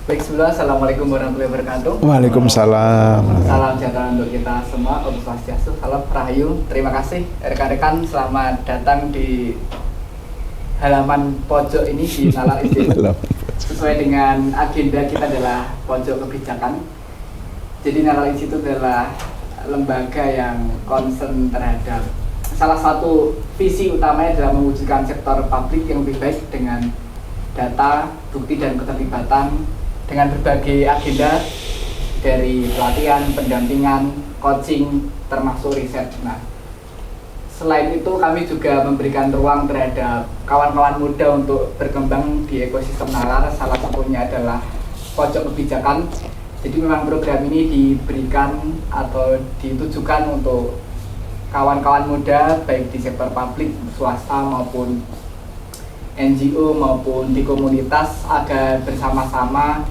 Baik, sebelumnya Assalamualaikum warahmatullahi wabarakatuh. Waalaikumsalam. Salam sejahtera untuk kita semua. Om Swastiastu, salam Rahayu. Terima kasih rekan-rekan, selamat datang di halaman pojok ini di Nalar Institute. Sesuai dengan agenda kita adalah pojok kebijakan. Jadi Nalar Institute adalah lembaga yang concern terhadap salah satu visi utamanya adalah mewujudkan sektor publik yang lebih baik dengan data, bukti, dan keterlibatan dengan berbagai agenda dari pelatihan, pendampingan, coaching, termasuk riset. Nah, selain itu kami juga memberikan ruang terhadap kawan-kawan muda untuk berkembang di ekosistem Nalar. Salah satunya adalah pojok kebijakan. Jadi memang program ini diberikan atau ditujukan untuk kawan-kawan muda baik di sektor publik, swasta maupun NGO maupun di komunitas agar bersama-sama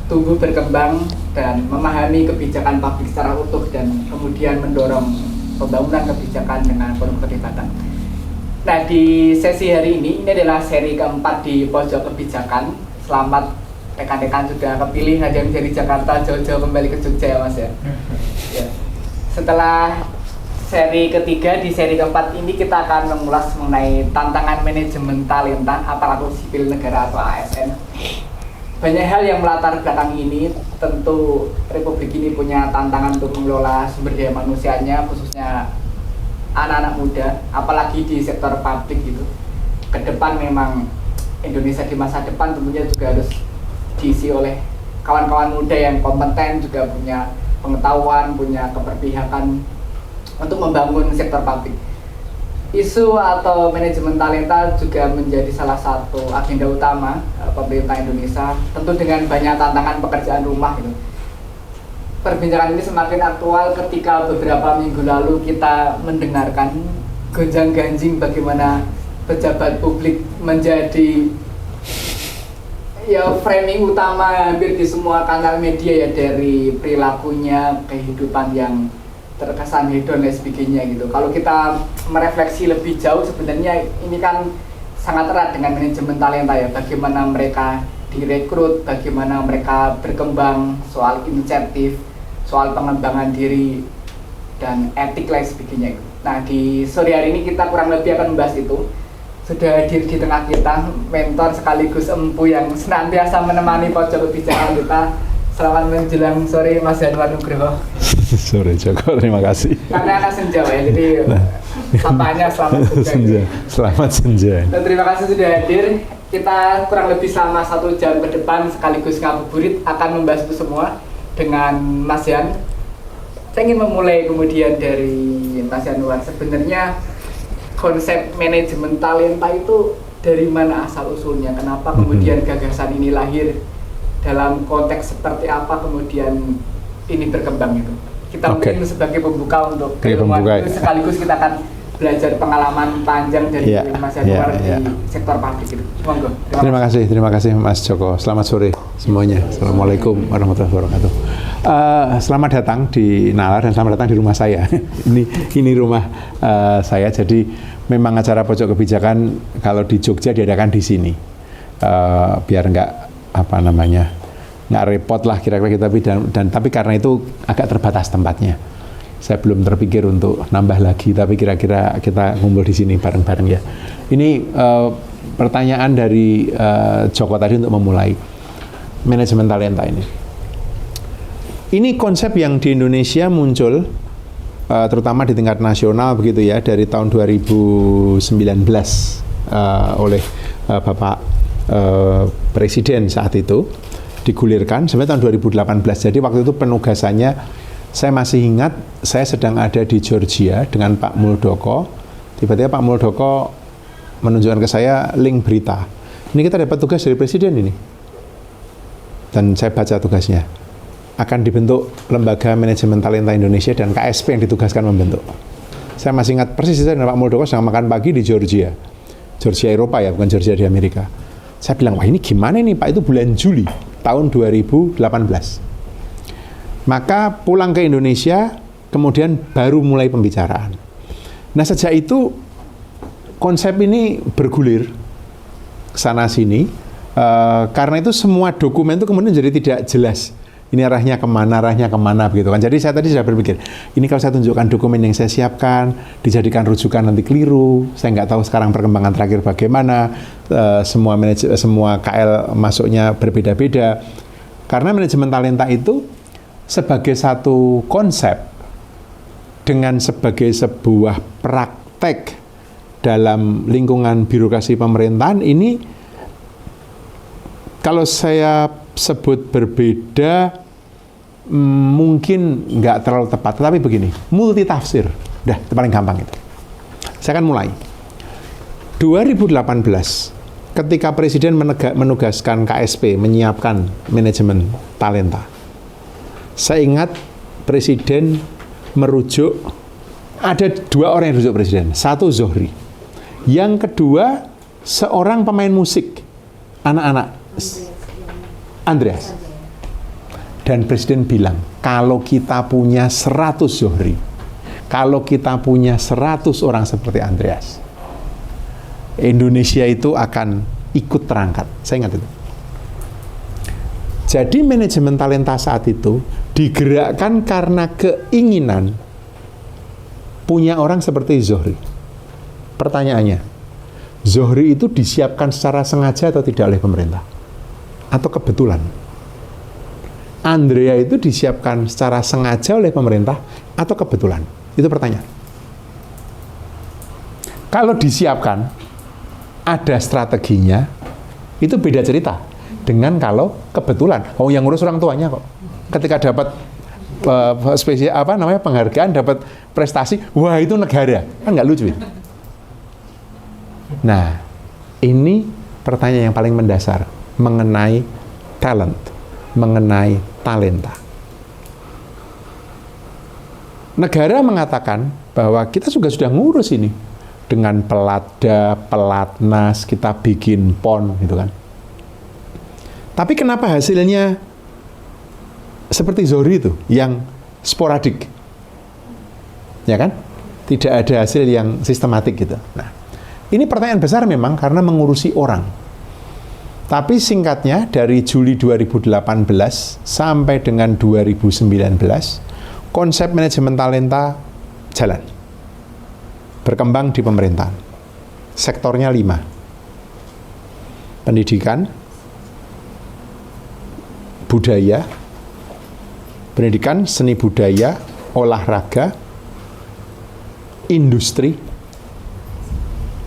tumbuh berkembang dan memahami kebijakan publik secara utuh dan kemudian mendorong pembangunan kebijakan dengan penuh keterlibatan. Nah, di sesi hari ini adalah seri keempat di pojok kebijakan. Selamat rekan-rekan sudah kepilih hadiah dari Jakarta jauh-jauh kembali ke Jogja ya Mas ya. Ya. Setelah seri ketiga, di seri keempat ini kita akan mengulas mengenai tantangan manajemen talenta aparatur sipil negara atau ASN. Banyak hal yang melatar belakangi ini. Tentu Republik ini punya tantangan untuk mengelola sumber daya manusianya, khususnya anak-anak muda, apalagi di sektor publik gitu. Ke depan memang Indonesia di masa depan tentunya juga harus diisi oleh kawan-kawan muda yang kompeten, juga punya pengetahuan, punya keberpihakan untuk membangun sektor publik. Isu atau manajemen talenta juga menjadi salah satu agenda utama pemerintah Indonesia, tentu dengan banyak tantangan pekerjaan rumah gitu. Perbincangan ini semakin aktual ketika beberapa minggu lalu kita mendengarkan gonjang-ganjing bagaimana pejabat publik menjadi framing utama hampir di semua kanal media ya, dari perilakunya, kehidupan yang terkesan hedon dan sebagainya gitu. Kalau kita merefleksi lebih jauh, sebenarnya ini kan sangat erat dengan manajemen talenta ya, bagaimana mereka direkrut, bagaimana mereka berkembang, soal insentif, soal pengembangan diri dan etik lain sebagainya gitu. Nah, di sore hari ini kita kurang lebih akan membahas itu. Sudah hadir di tengah kita mentor sekaligus empu yang senantiasa menemani pojok kebijakan kita. Selamat menjelang sore Mas Yanwar Nugroho. Sore Joko, terima kasih. Karena anak senja ya, jadi sapanya selamat senja. Selamat senja. Dan terima kasih sudah hadir. Kita kurang lebih selama 1 jam ke depan sekaligus ngabuburit akan membahas itu semua dengan Mas Yan. Saya ingin memulai kemudian dari Mas Yanwar. Sebenarnya konsep manajemen talenta itu dari mana asal usulnya? Kenapa kemudian gagasan ini lahir? Dalam konteks seperti apa kemudian ini berkembang itu? Kita mungkin sebagai pembuka untuk keilmuan itu, sekaligus kita akan belajar pengalaman panjang dari Mas Yanwar di sektor publik itu. Monggo. Terima kasih Mas Joko. Selamat sore semuanya. Assalamualaikum warahmatullahi wabarakatuh. Selamat datang di Nalar dan selamat datang di rumah saya. ini rumah saya. Jadi memang acara pojok kebijakan kalau di Jogja diadakan di sini. Biar nggak repot lah kira-kira kita, tapi karena itu agak terbatas tempatnya, saya belum terpikir untuk nambah lagi, tapi kira-kira kita ngumpul di sini bareng-bareng ya. Ini pertanyaan dari Joko tadi untuk memulai manajemen talenta ini. Ini konsep yang di Indonesia muncul terutama di tingkat nasional begitu ya, dari tahun 2019 oleh Bapak Presiden saat itu digulirkan sampai tahun 2018. Jadi waktu itu penugasannya, saya masih ingat, saya sedang ada di Georgia dengan Pak Muldoko. Tiba-tiba Pak Muldoko menunjukkan ke saya link berita. Ini kita dapat tugas dari Presiden ini. Dan saya baca tugasnya. Akan dibentuk Lembaga Manajemen Talenta Indonesia dan KSP yang ditugaskan membentuk. Saya masih ingat persis, saya dan Pak Muldoko sedang makan pagi di Georgia. Georgia Eropa ya, bukan Georgia di Amerika. Saya bilang, wah ini gimana nih Pak, itu bulan Juli tahun 2018. Maka pulang ke Indonesia, kemudian baru mulai pembicaraan. Nah sejak itu konsep ini bergulir sana sini. Karena itu semua dokumen itu kemudian jadi tidak jelas. Ini arahnya kemana begitu kan. Jadi saya tadi sudah berpikir, ini kalau saya tunjukkan dokumen yang saya siapkan, dijadikan rujukan nanti keliru. Saya nggak tahu sekarang perkembangan terakhir bagaimana. Semua KL masuknya berbeda-beda. Karena manajemen talenta itu sebagai satu konsep dengan sebagai sebuah praktek dalam lingkungan birokrasi pemerintahan ini, kalau saya sebut berbeda mungkin nggak terlalu tepat, tetapi begini, multi tafsir, itu paling gampang itu. Saya akan mulai. 2018, ketika Presiden menugaskan KSP menyiapkan manajemen talenta, saya ingat Presiden merujuk, ada 2 orang yang dirujuk Presiden, satu Zohri, yang kedua seorang pemain musik anak-anak, Andreas. Dan Presiden bilang, kalau kita punya 100 Zohri, kalau kita punya 100 orang seperti Andreas, Indonesia itu akan ikut terangkat. Saya ingat itu. Jadi manajemen talenta saat itu digerakkan karena keinginan punya orang seperti Zohri. Pertanyaannya, Zohri itu disiapkan secara sengaja atau tidak oleh pemerintah? Atau kebetulan? Andrea itu disiapkan secara sengaja oleh pemerintah atau kebetulan? Itu pertanyaan. Kalau disiapkan, ada strateginya, itu beda cerita dengan kalau kebetulan. Oh, yang ngurus orang tuanya kok. Ketika dapat penghargaan, dapat prestasi, wah itu negara. Kan nggak lucu itu. Nah, ini pertanyaan yang paling mendasar mengenai talent, mengenai talenta. Negara mengatakan bahwa kita juga sudah ngurus ini dengan Pelada, Pelatnas, kita bikin PON gitu kan. Tapi kenapa hasilnya seperti Zohri itu yang sporadik? Ya kan? Tidak ada hasil yang sistematik gitu. Nah, ini pertanyaan besar memang karena mengurusi orang. Tapi singkatnya, dari Juli 2018 sampai dengan 2019, konsep manajemen talenta jalan. Berkembang di pemerintahan. Sektornya 5. Pendidikan, budaya, pendidikan, seni budaya, olahraga, industri,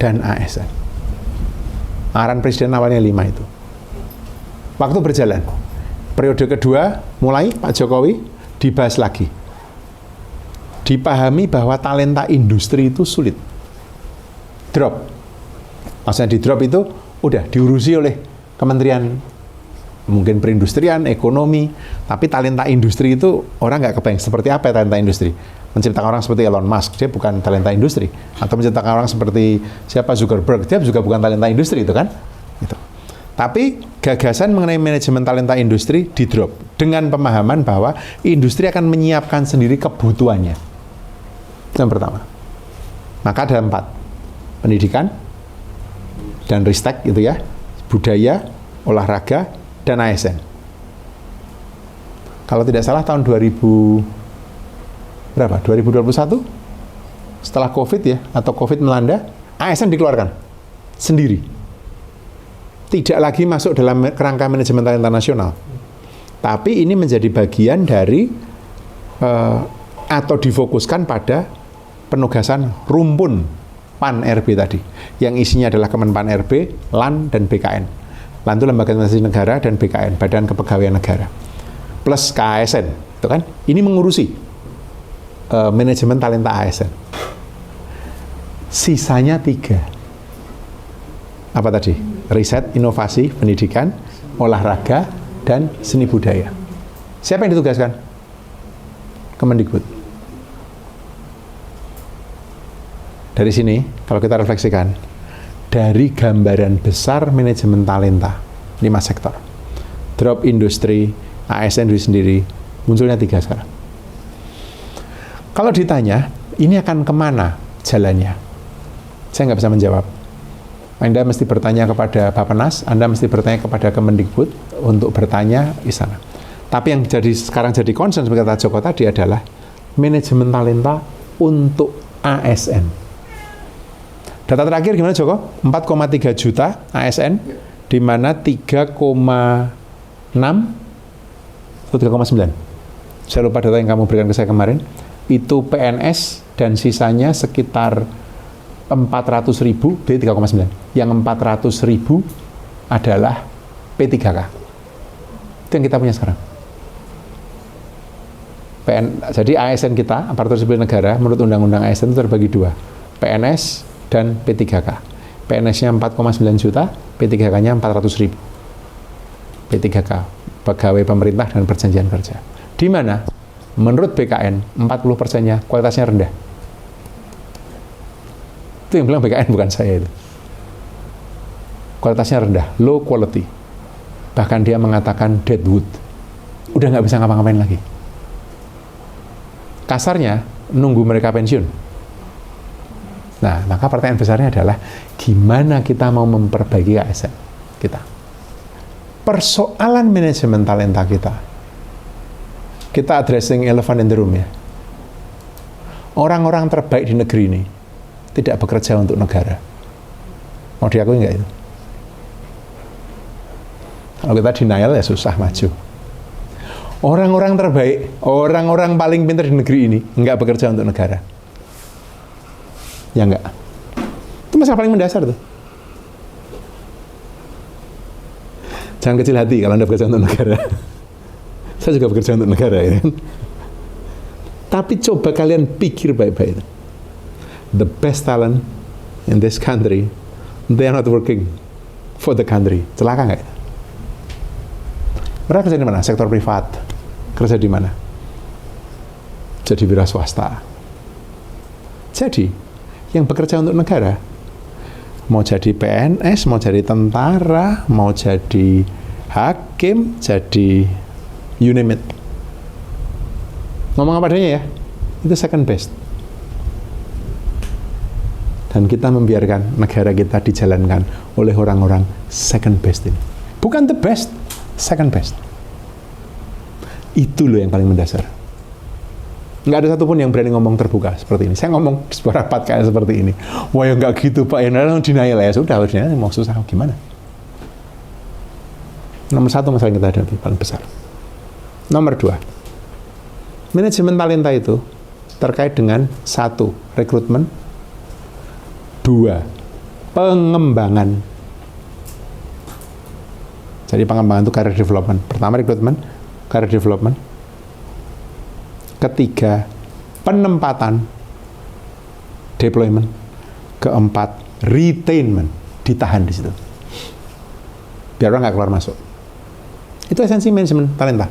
dan ASN. Arahan Presiden awalnya 5 itu. Waktu berjalan. Periode kedua, mulai Pak Jokowi dibahas lagi. Dipahami bahwa talenta industri itu sulit. Drop. Maksudnya di drop itu udah diurusi oleh Kementerian mungkin perindustrian, ekonomi, tapi talenta industri itu orang nggak kebayang seperti apa talenta industri. Menciptakan orang seperti Elon Musk, dia bukan talenta industri. Atau menciptakan orang seperti siapa Zuckerberg, dia juga bukan talenta industri itu kan. Gitu. Tapi gagasan mengenai manajemen talenta industri di drop dengan pemahaman bahwa industri akan menyiapkan sendiri kebutuhannya. Yang pertama. Maka ada 4. Pendidikan dan ristek itu ya, budaya, olahraga, dan ASN. Kalau tidak salah tahun 2021 setelah COVID ya, atau COVID melanda, ASN dikeluarkan sendiri. Tidak lagi masuk dalam kerangka manajemen talenta nasional. Tapi ini menjadi bagian dari atau difokuskan pada penugasan rumpun PAN RB tadi, yang isinya adalah Kemenpan RB, LAN, dan BKN. LAN itu Lembaga Administrasi Negara, dan BKN, Badan Kepegawaian Negara. Plus KASN, itu kan? Ini mengurusi manajemen talenta ASN. Sisanya 3. Apa tadi? Riset, inovasi, pendidikan, olahraga, dan seni budaya. Siapa yang ditugaskan? Kemendikbud. Dari sini, kalau kita refleksikan, dari gambaran besar manajemen talenta, 5 sektor. Drop industri, ASN sendiri, munculnya 3 sekarang. Kalau ditanya, ini akan kemana jalannya? Saya nggak bisa menjawab. Anda mesti bertanya kepada Bappenas, Anda mesti bertanya kepada Kemendikbud untuk bertanya di sana. Tapi yang sekarang jadi concern seperti kata Joko tadi adalah manajemen talenta untuk ASN. Data terakhir gimana Joko? 4,3 juta ASN, di mana 3,6 atau 3,9. Saya lupa data yang kamu berikan ke saya kemarin. Itu PNS dan sisanya sekitar 400.000, berarti 3,9. Yang 400.000 adalah P3K. Itu yang kita punya sekarang. Jadi ASN kita, aparatur sipil negara, menurut Undang-Undang ASN itu terbagi dua, PNS dan P3K. PNS-nya 4,9 juta, P3K-nya 400.000. P3K, pegawai pemerintah dan perjanjian kerja. Di mana, menurut BKN, 40%-nya kualitasnya rendah. Itu yang bilang BKN, bukan saya itu. Kualitasnya rendah, low quality. Bahkan dia mengatakan deadwood. Udah nggak bisa ngapa-ngapain lagi. Kasarnya, nunggu mereka pensiun. Nah, maka pertanyaan besarnya adalah, gimana kita mau memperbaiki ASN kita? Persoalan manajemen talenta kita addressing elephant in the room ya. Orang-orang terbaik di negeri ini tidak bekerja untuk negara. Mau diakui nggak itu? Kalau kita denial ya susah maju. Orang-orang terbaik, orang-orang paling pintar di negeri ini nggak bekerja untuk negara. Ya nggak? Itu masalah paling mendasar tuh. Jangan kecil hati kalau Anda bekerja untuk negara. Saya juga bekerja untuk negara ya. Tapi coba kalian pikir baik-baik. The best talent in this country, they are not working for the country. Celaka nggak? Mereka kerja di mana? Sektor privat. Kerja di mana? Jadi wira swasta. Jadi, yang bekerja untuk negara, mau jadi PNS, mau jadi tentara, mau jadi hakim, jadi you name it. Ngomong apa adanya ya, itu second best. Dan kita membiarkan negara kita dijalankan oleh orang-orang second best ini. Bukan the best, second best. Itu loh yang paling mendasar. Nggak ada satupun yang berani ngomong terbuka seperti ini. Saya ngomong di sebuah rapat kayak seperti ini. Wah ya nggak gitu Pak, ya denial ya. Sudah, denial mau susah gimana? Nomor satu masalah yang kita hadapi paling besar. Nomor dua, manajemen talenta itu terkait dengan satu, rekrutmen, dua, pengembangan. Jadi pengembangan itu career development. Pertama rekrutmen, career development. Ketiga, penempatan, deployment. Keempat, retainment, ditahan di situ. Biar orang nggak keluar masuk. Itu esensi manajemen talenta.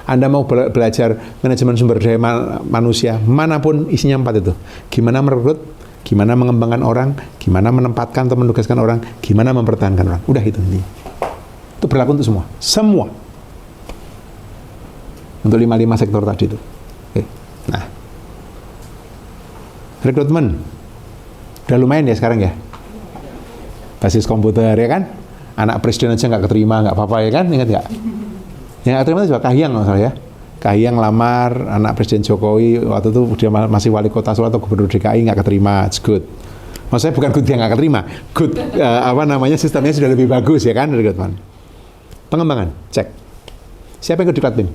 Anda mau belajar manajemen sumber daya manusia, manapun isinya 4 itu. Gimana merekrut, gimana mengembangkan orang, gimana menempatkan atau menugaskan orang, gimana mempertahankan orang. Udah itu intinya. Itu berlaku untuk semua. Semua. Untuk 5 sektor tadi itu. Oke. Nah. Rekrutmen. Udah lumayan ya sekarang ya. Basis komputer ya kan. Anak presiden aja nggak keterima, nggak apa-apa ya kan. Ingat nggak? Yang nggak terima itu juga Kahiyang masalah ya. Kahiyang lamar anak Presiden Jokowi waktu itu dia masih wali kota Solo atau gubernur DKI, nggak keterima. It's good. Maksudnya bukan good dia nggak keterima. Good sistemnya sudah lebih bagus ya kan rekrutmen. Pengembangan, cek. Siapa yang ikut diklat BIM?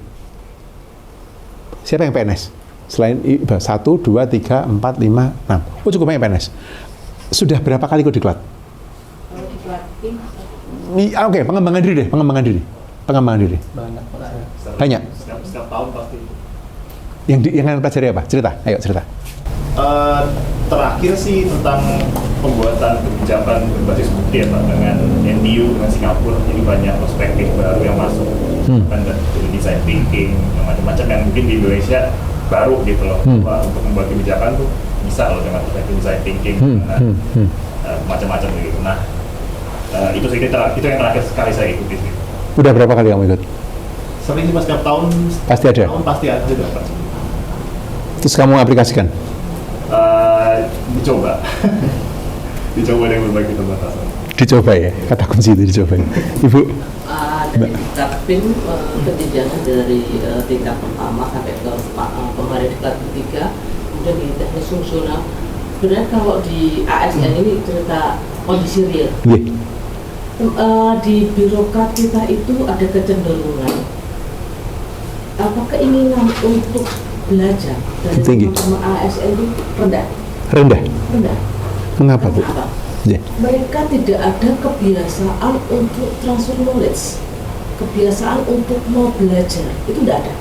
Siapa yang PNS? Selain 1, 2, 3, 4, 5, 6. Oh cukup banyak PNS. Sudah berapa kali ikut diklat? Kalau diklat BIM. Oke, pengembangan diri deh, pengembangan diri. Banyak. Setiap tahun pasti. Yang kalian pelajari apa? Cerita, ayo cerita. Terakhir sih tentang pembuatan kebijakan berbasis bukti ya Pak, dengan NTU, dengan Singapura. Jadi banyak perspektif baru yang masuk. Kan dari design thinking, yang macam-macam yang mungkin di Indonesia baru gitu loh. Pak, untuk membuat kebijakan tuh bisa loh dengan perspektif design thinking, macam-macam gitu. Nah, itu yang terakhir sekali saya ikuti sih. Udah berapa kali kamu ikut? Sering sih setiap tahun. Pasti ada? Tahun pasti ada dapat. Terus kamu aplikasikan? Dicoba. Dicoba dengan berbagai keterbatasan. Dicoba ya, kata kunci itu dicoba. Ibu. Dari Kakpin kejenjangan dari tingkat pertama sampai ke kemarin tingkat ketiga, kemudian di teknis fungsional. Sebenarnya kalau di ASN ini cerita kondisi real. Di birokrat kita itu ada kecenderungan keinginan untuk belajar dari teman-teman ASN itu rendah. Mengapa, Bu? Mereka tidak ada kebiasaan untuk transfer knowledge, kebiasaan untuk mau belajar, itu tidak ada.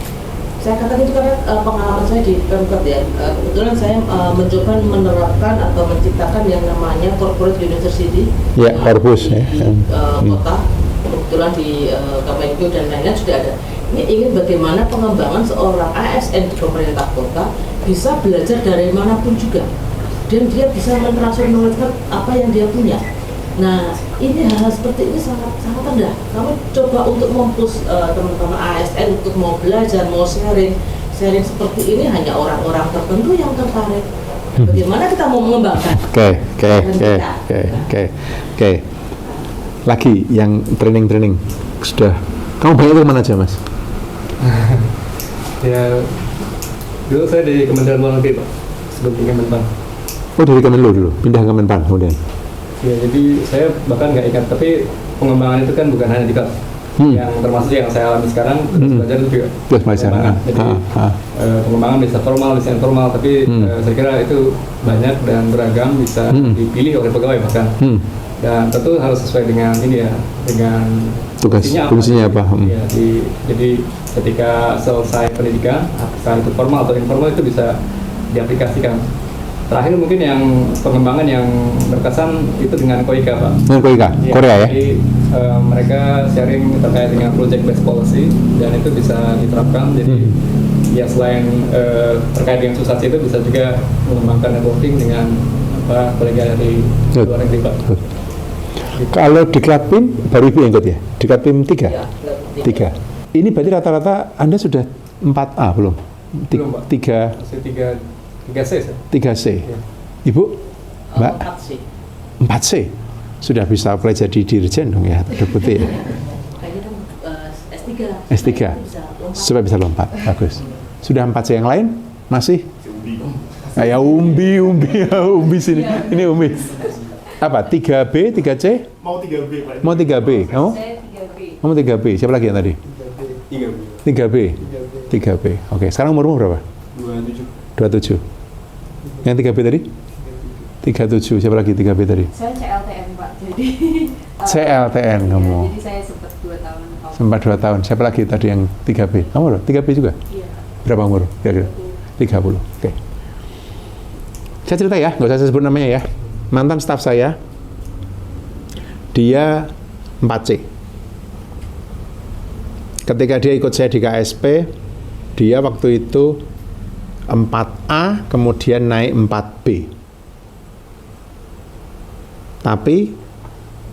Saya katakan itu karena pengalaman saya di Pemkot ya. Kebetulan saya mencoba menerapkan atau menciptakan yang namanya corporate university. Ya, Corpus ya. Kota, kebetulan di Kemenku dan lain-lain sudah ada. Ini ingin bagaimana pengembangan seorang ASN di pemerintah kota bisa belajar dari manapun juga. Dan dia bisa mentransfer knowledge apa yang dia punya. Nah, ini hal seperti ini sangat rendah. Kamu coba untuk mempush teman-teman ASN untuk mau belajar, mau sharing seperti ini hanya orang-orang tertentu yang tertarik. Bagaimana kita mau mengembangkan? Oke. Lagi yang training sudah. Kamu banyak itu kemana aja, Mas? Ya, dulu saya di Kementerian Luar Negeri, Pak, sebelum di Kemenpan. Oh, dari Kemenlu dulu, pindah ke Kemenpan kemudian? Ya, jadi saya bahkan nggak ingat, tapi pengembangan itu kan bukan hanya di KAP. Yang termasuk yang saya alami sekarang, belajar itu juga pengembangan. Jadi pengembangan bisa formal, bisa informal, tapi saya kira itu banyak dan beragam, bisa dipilih oleh pegawai bahkan. Dan tentu harus sesuai dengan ini ya, dengan fungsinya apa. Ya, jadi ketika selesai pendidikan, apakah itu formal atau informal itu bisa diaplikasikan. Terakhir mungkin yang pengembangan yang berkesan itu dengan Koika, Pak. Dengan Koika, ya, Korea ya? Jadi mereka sharing terkait dengan project based policy dan itu bisa diterapkan. Jadi ya selain terkait dengan susah itu bisa juga mengembangkan networking dengan kolega dari luar negeri, Pak. Kalau di Klatpim, baru Ibu yang ikut ya? Di Klatpim 3? Ya, 3. Ini berarti rata-rata Anda sudah 4A belum? Belum, Pak. 3C. 3C. Ya. Ibu? Mbak? 4C. Sudah bisa apply jadi dirjen dong ya, deputi ya? S3. Supaya bisa lompat, bagus. Sudah 4C yang lain? Masih? Ya umbi sini. Ini umbi. Apa? 3B, 3C? Mau 3B, Pak. Mau 3B. Kamu? Saya 3B. Kamu 3B. Siapa lagi yang tadi? 3B. Oke, sekarang umurmu berapa? 27. Yang 3B tadi? 37. Siapa lagi 3B tadi? Saya CLTN, Pak. Jadi CLTN kamu. Jadi saya sempat 2 tahun. Sempat 2 tahun. Siapa lagi tadi yang 3B? Kamu loh, 3B juga? Iya. Berapa umur? Kira-kira? 30. Oke. Saya cerita ya, nggak usah saya sebut namanya ya. Mantan staf saya, dia 4C. Ketika dia ikut saya di KSP, dia waktu itu 4A, kemudian naik 4B. Tapi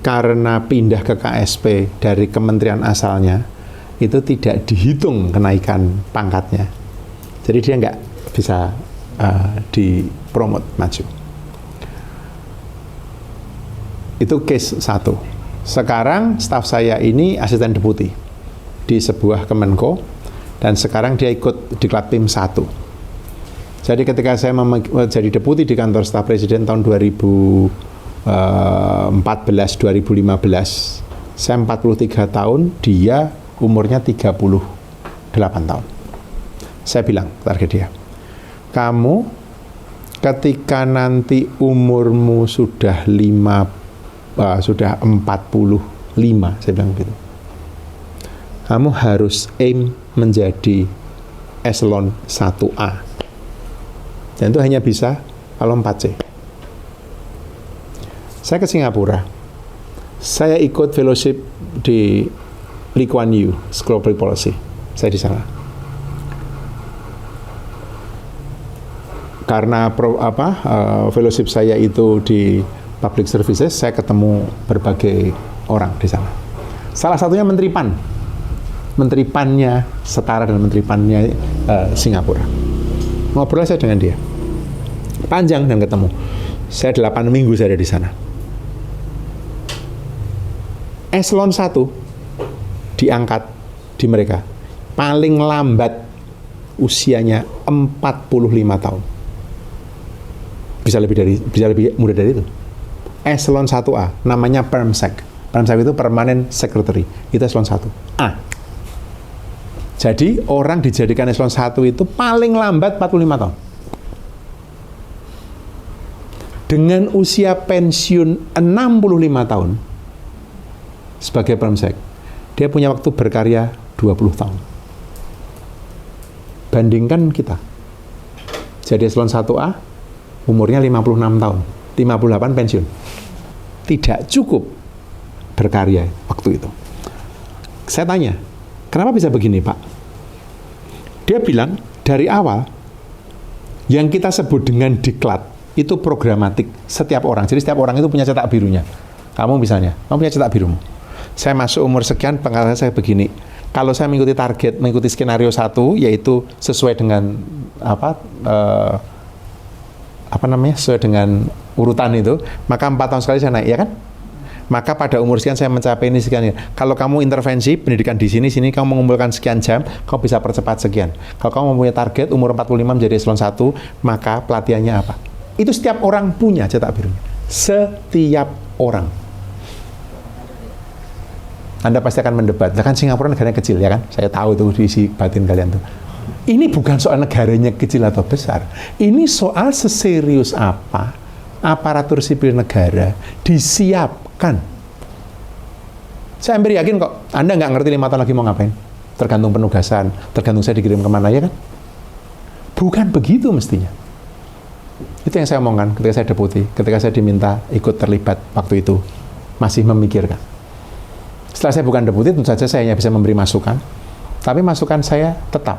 karena pindah ke KSP dari kementerian asalnya, itu tidak dihitung kenaikan pangkatnya. Jadi dia nggak bisa dipromot maju. Itu case 1. Sekarang staf saya ini asisten deputi di sebuah Kemenko, dan sekarang dia ikut di Klatpim 1. Jadi ketika saya jadi deputi di kantor staf presiden tahun 2014-2015, saya 43 tahun, dia umurnya 38 tahun. Saya bilang target dia, kamu ketika nanti umurmu sudah 45, saya bilang begitu, kamu harus aim menjadi eselon 1A. Dan itu hanya bisa kalau 4C. Saya ke Singapura. Saya ikut fellowship di Lee Kuan Yew School of Public Policy. Saya di sana. Karena fellowship saya itu di public services, saya ketemu berbagai orang di sana. Salah satunya Menteri PAN. Menteri PAN-nya setara dengan Menteri PAN-nya Singapura. Ngobrol saya dengan dia. Panjang dan ketemu. Saya 8 minggu saya ada di sana. Eselon 1 diangkat di mereka paling lambat usianya 45 tahun. Bisa lebih muda dari itu. Eselon 1A namanya Permsec. Permsec itu Permanent Secretary. Itu Eselon 1A. Jadi orang dijadikan Eselon 1 itu paling lambat 45 tahun. Dengan usia pensiun 65 tahun sebagai Permsec, dia punya waktu berkarya 20 tahun. Bandingkan kita. Jadi Eselon 1A umurnya 56 tahun, 58 pensiun. Tidak cukup berkarya waktu itu. Saya tanya, kenapa bisa begini, Pak? Dia bilang dari awal yang kita sebut dengan diklat itu programatik setiap orang. Jadi setiap orang itu punya cetak birunya. Kamu misalnya, kamu punya cetak birumu. Saya masuk umur sekian, pengalaman saya begini. Kalau saya mengikuti target, mengikuti skenario 1, yaitu sesuai dengan sesuai dengan urutan itu, maka 4 tahun sekali saya naik, ya kan? Maka pada umur sekian saya mencapai ini sekian. Kalau kamu intervensi pendidikan di sini, kamu mengumpulkan sekian jam, kamu bisa percepat sekian. Kalau kamu mempunyai target umur 45 menjadi Eselon 1, maka pelatihannya apa? Itu setiap orang punya cetak birunya. Setiap orang. Anda pasti akan mendebat. Kan Singapura negaranya kecil, ya kan? Saya tahu itu isi batin kalian tuh. Ini bukan soal negaranya kecil atau besar. Ini soal seserius apa aparatur sipil negara disiapkan. Saya hampir yakin kok, Anda nggak ngerti 5 tahun lagi mau ngapain. Tergantung penugasan, tergantung saya dikirim kemana, ya kan? Bukan begitu mestinya. Itu yang saya omongkan ketika saya deputi, ketika saya diminta ikut terlibat waktu itu. Masih memikirkan. Setelah saya bukan deputi, tentu saja saya hanya bisa memberi masukan. Tapi masukan saya tetap.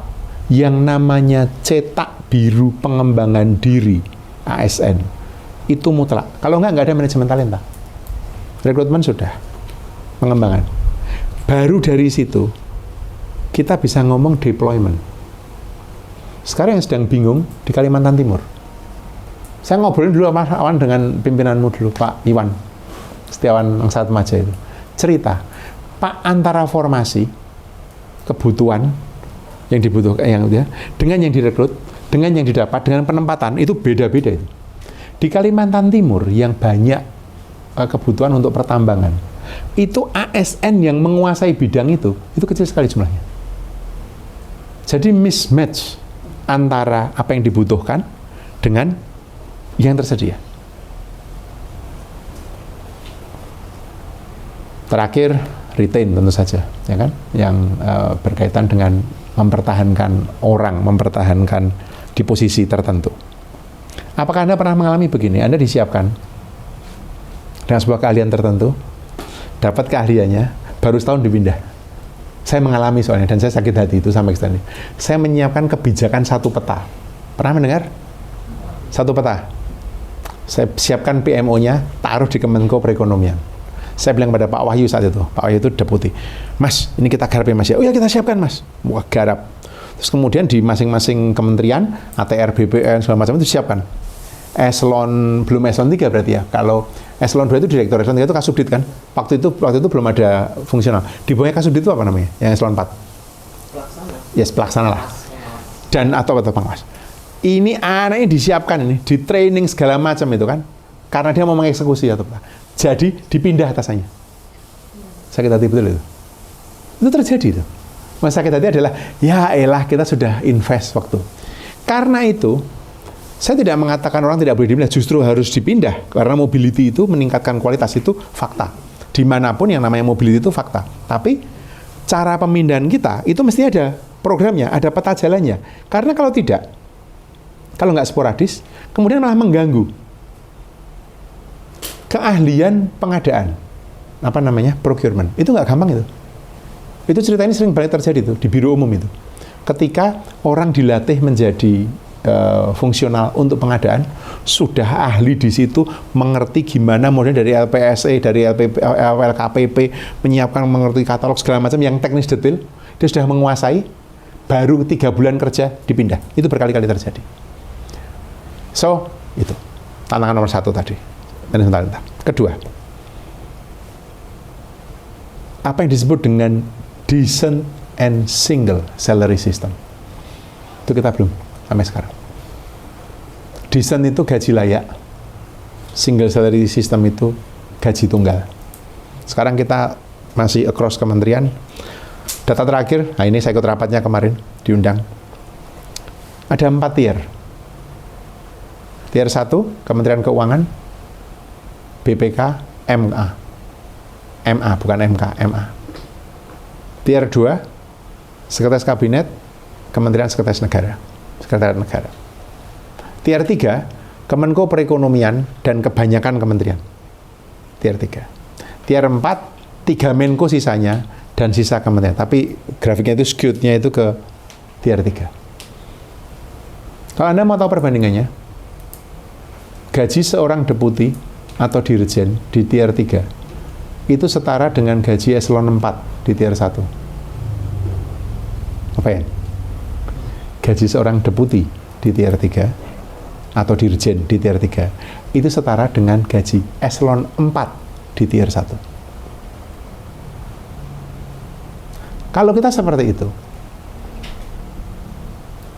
Yang namanya cetak biru pengembangan diri, ASN, itu mutlak. Kalau nggak ada manajemen talenta. Rekrutmen sudah, pengembangan. Baru dari situ, kita bisa ngomong deployment. Sekarang yang sedang bingung di Kalimantan Timur. Saya ngobrolin dulu awan dengan pimpinanmu dulu, Pak Iwan Setiawan Angsat Maja itu. Cerita, Pak, antara formasi, kebutuhan yang dibutuhkan, dengan yang direkrut, dengan yang didapat, dengan penempatan, itu beda-beda itu. Di Kalimantan Timur yang banyak kebutuhan untuk pertambangan, itu ASN yang menguasai bidang itu kecil sekali jumlahnya. Jadi mismatch antara apa yang dibutuhkan dengan yang tersedia. Terakhir, retain tentu saja, ya kan, yang berkaitan dengan mempertahankan orang, mempertahankan di posisi tertentu. Apakah Anda pernah mengalami begini? Anda disiapkan dengan sebuah keahlian tertentu, dapat keahliannya, baru setahun dipindah. Saya mengalami soalnya, dan saya sakit hati itu sampai ke sana. Saya menyiapkan kebijakan satu peta. Pernah mendengar? Satu peta. Saya siapkan PMO-nya, taruh di Kemenko Perekonomian. Saya bilang pada Pak Wahyu saat itu, Pak Wahyu itu deputi, Mas, ini kita garapin Mas ya. Oh ya, kita siapkan Mas. Wah, garap. Terus kemudian di masing-masing kementerian, ATR, BPN, segala macam itu disiapkan. Belum eselon 3 berarti ya. Kalau eselon 2 itu direktur, eselon 3 itu kasubdit kan. Waktu itu belum ada fungsional. Di bawahnya kasubdit itu apa namanya? Yang eselon 4. Pelaksana. Yes, pelaksana lah. Dan atau Mas. Ini anaknya disiapkan ini, di training segala macam itu kan. Karena dia mau mengeksekusi atau apa. Jadi dipindah atasannya. Sakit hati betul itu. Itu terjadi itu. Mas sakit hati adalah, ya elah kita sudah invest waktu. Karena itu, saya tidak mengatakan orang tidak boleh dipindah, justru harus dipindah. Karena mobility itu meningkatkan kualitas, itu fakta. Dimanapun yang namanya mobility itu fakta. Tapi, cara pemindahan kita, itu mesti ada programnya, ada peta jalannya. Karena kalau tidak, kalau nggak sporadis, kemudian malah mengganggu keahlian pengadaan. Apa namanya? Procurement. Itu nggak gampang itu. Itu cerita ini sering banyak terjadi tuh di biro umum itu. Ketika orang dilatih menjadi fungsional untuk pengadaan, sudah ahli di situ, mengerti gimana model dari LPSE, dari LKPP, menyiapkan, mengerti katalog segala macam yang teknis detail, dia sudah menguasai, baru 3 bulan kerja dipindah. Itu berkali-kali terjadi. So, itu tantangan nomor 1 tadi. Dan sebentar. Kedua, apa yang disebut dengan decent and single salary system. Itu kita belum sampai sekarang. Decent itu gaji layak, single salary system itu gaji tunggal. Sekarang kita masih across kementerian. Data terakhir, nah ini saya ikut rapatnya kemarin, diundang. Ada 4 tier. Tier 1, Kementerian Keuangan, BPK, MA. MA, bukan MK, MA. Tier 2, Sekretaris Kabinet, Kementerian Sekretaris Negara. Sekretariat Negara. Tier 3, Kemenko Perekonomian dan kebanyakan kementerian. Tier 3. Tier 4, 3 Menko sisanya, dan sisa kementerian. Tapi grafiknya itu skewed-nya itu ke tier 3. Kalau Anda mau tahu perbandingannya, gaji seorang deputi atau dirjen di tier 3 itu setara dengan gaji eselon 4 di tier 1. Apa ya? Gaji seorang deputi di tier 3 atau dirjen di tier 3 itu setara dengan gaji eselon 4 di tier 1. Kalau kita seperti itu,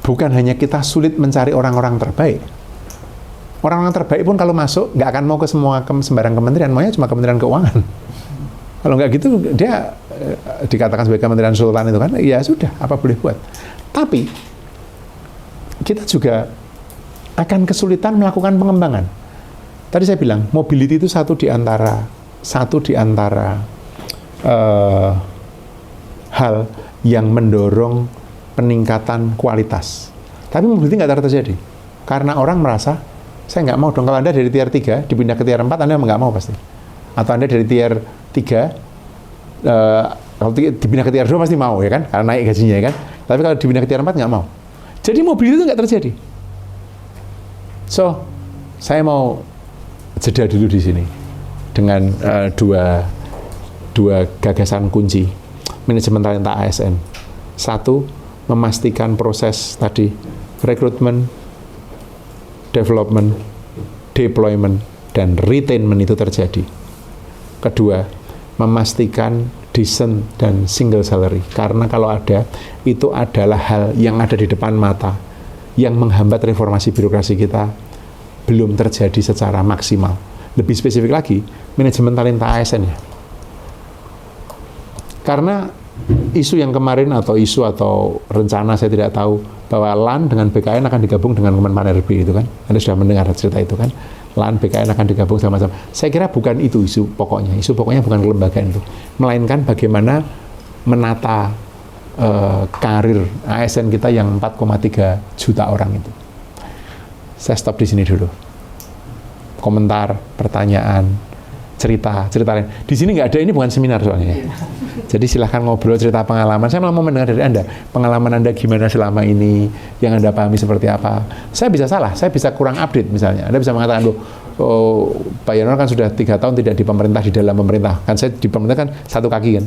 bukan hanya kita sulit mencari orang-orang terbaik. Orang-orang terbaik pun kalau masuk, nggak akan mau ke sembarang kementerian, maunya cuma Kementerian Keuangan. Kalau nggak gitu, dia dikatakan sebagai Kementerian Sultan itu kan, ya sudah, apa boleh buat. Tapi, kita juga akan kesulitan melakukan pengembangan. Tadi saya bilang, mobility itu satu di antara hal yang mendorong peningkatan kualitas. Tapi mobility nggak terjadi. Karena orang merasa, saya nggak mau dong, kalau Anda dari tier 3, dipindah ke tier 4, Anda nggak mau pasti. Atau Anda dari tier 3, kalau dipindah ke tier 2 pasti mau, ya kan? Karena naik gajinya, ya kan? Tapi kalau dipindah ke tier 4, nggak mau. Jadi mobility itu nggak terjadi. So, saya mau jeda dulu di sini dengan dua gagasan kunci manajemen talenta ASN. 1, memastikan proses tadi rekrutmen, development, deployment, dan retainment itu terjadi. 2, memastikan decent dan single salary. Karena kalau ada, itu adalah hal yang ada di depan mata yang menghambat reformasi birokrasi kita belum terjadi secara maksimal. Lebih spesifik lagi, manajemen talenta ASN ya. Karena isu yang kemarin atau rencana saya tidak tahu bahwa LAN dengan BKN akan digabung dengan Kemenpan RB itu kan. Anda sudah mendengar cerita itu kan. LAN BKN akan digabung segala macam. Saya kira bukan itu isu pokoknya. Isu pokoknya bukan kelembagaan itu. Melainkan bagaimana menata karir ASN kita yang 4,3 juta orang itu. Saya stop di sini dulu. Komentar, pertanyaan, cerita lain. Di sini nggak ada, ini bukan seminar soalnya. Jadi silahkan ngobrol, cerita pengalaman. Saya malah mau mendengar dari Anda. Pengalaman Anda gimana selama ini, yang Anda pahami seperti apa. Saya bisa salah, saya bisa kurang update misalnya. Anda bisa mengatakan, Pak Yonor kan sudah 3 tahun tidak di pemerintah, di dalam pemerintah. Kan saya di pemerintah kan satu kaki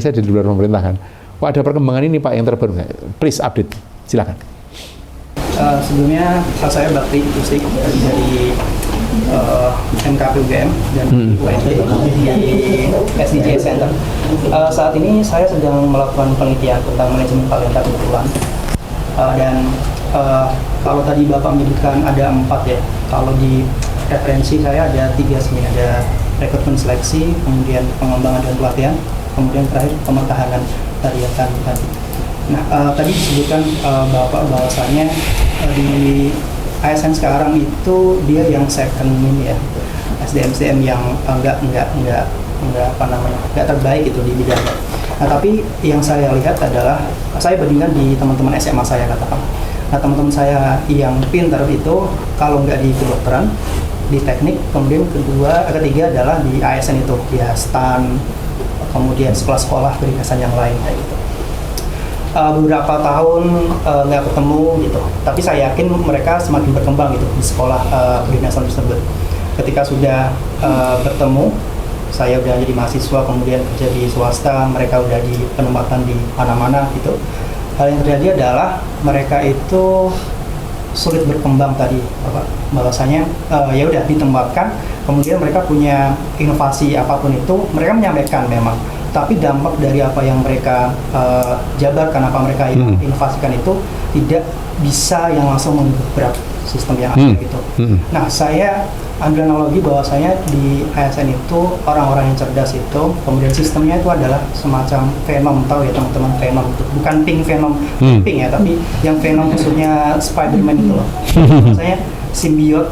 saya di luar pemerintah kan. Wah, ada perkembangan ini Pak yang terbaru. Please update, silakan. Sebelumnya saya Bakti Kusik dari MKPUGM dan UND di SDG Center. Saat ini saya sedang melakukan penelitian tentang manajemen talenta kebetulan. Kalau tadi Bapak menyebutkan ada 4 ya. Kalau di referensi saya ada 3 sini, ada rekrutmen seleksi, kemudian pengembangan dan pelatihan, kemudian terakhir pemetahanan tadi. Nah, tadi disebutkan Bapak bahwasanya di ASN sekarang itu dia yang second ini ya, SDM yang enggak terbaik itu di bidangnya. Nah, tapi yang saya lihat adalah saya bandingkan di teman-teman SMA saya katakan. Nah, teman-teman saya yang pintar itu kalau nggak di kedokteran, di teknik, kemudian ketiga adalah di ASN itu, ya STAN, kemudian sekolah-sekolah kedinasan yang lain kayak gitu. Beberapa tahun nggak ketemu gitu, tapi saya yakin mereka semakin berkembang gitu di sekolah kedinasan tersebut. Ketika sudah bertemu, saya udah jadi mahasiswa, kemudian kerja di swasta, mereka udah di penempatan di mana-mana gitu. Hal yang terjadi adalah mereka itu sulit berkembang tadi, Bapak. Bahwasanya ya udah ditempatkan, kemudian mereka punya inovasi apapun itu, mereka menyampaikan memang tapi dampak dari apa yang mereka jabarkan, apa mereka inovasikan itu tidak bisa yang langsung menggebrak sistem yang ada gitu. Nah, saya ambil analogi bahwasanya di ASN itu orang-orang yang cerdas itu, kemudian sistemnya itu adalah semacam Venom, tahu ya teman-teman Venom itu, bukan Pink Venom, Pink ya, tapi yang Venom maksudnya Spider-Man itu loh. Maksudnya simbiot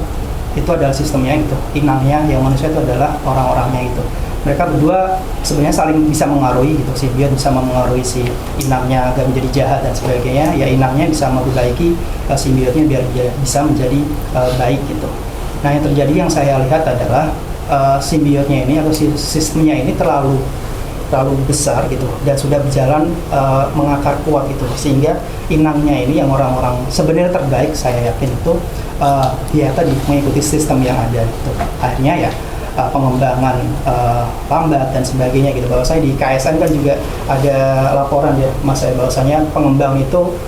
itu adalah sistemnya itu, inangnya yang manusia itu adalah orang-orangnya itu. Mereka berdua sebenarnya saling bisa mengaruhi gitu, simbiot bisa mengaruhi si inangnya agar menjadi jahat dan sebagainya, ya inangnya bisa memperbaiki simbiotnya biar dia bisa menjadi baik gitu. Nah, yang terjadi yang saya lihat adalah simbiotnya ini atau sistemnya ini terlalu besar gitu dan sudah berjalan mengakar kuat gitu, sehingga inangnya ini yang orang-orang sebenarnya terbaik saya yakin itu dia tadi mengikuti sistem yang ada gitu. Akhirnya ya pengembangan lambat dan sebagainya gitu. Bahwa saya di KSN kan juga ada laporan ya Mas, bahwasanya pengembang itu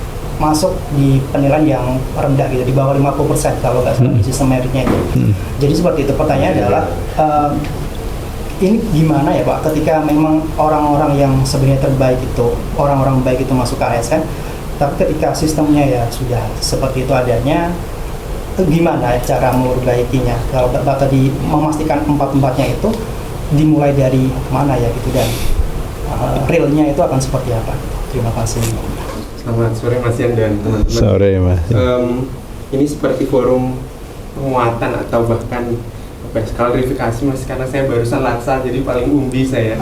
masuk di penilaian yang rendah gitu, di bawah 50% kalau nggak salah di sistem meritnya itu. Jadi seperti itu. Pertanyaan adalah ini gimana ya Pak, ketika memang orang-orang yang sebenarnya terbaik itu, orang-orang baik itu masuk ke ASN, tapi ketika sistemnya ya sudah seperti itu adanya, gimana cara memperbaikinya? Kalau Bapak tadi memastikan empat-empatnya itu dimulai dari mana ya gitu, dan realnya itu akan seperti apa? Terima kasih. Selamat sore Mas Yan dan teman-teman. Sore Mas. Ini seperti forum penguatan atau bahkan klarifikasi Mas, karena saya barusan latsar jadi paling umbi saya.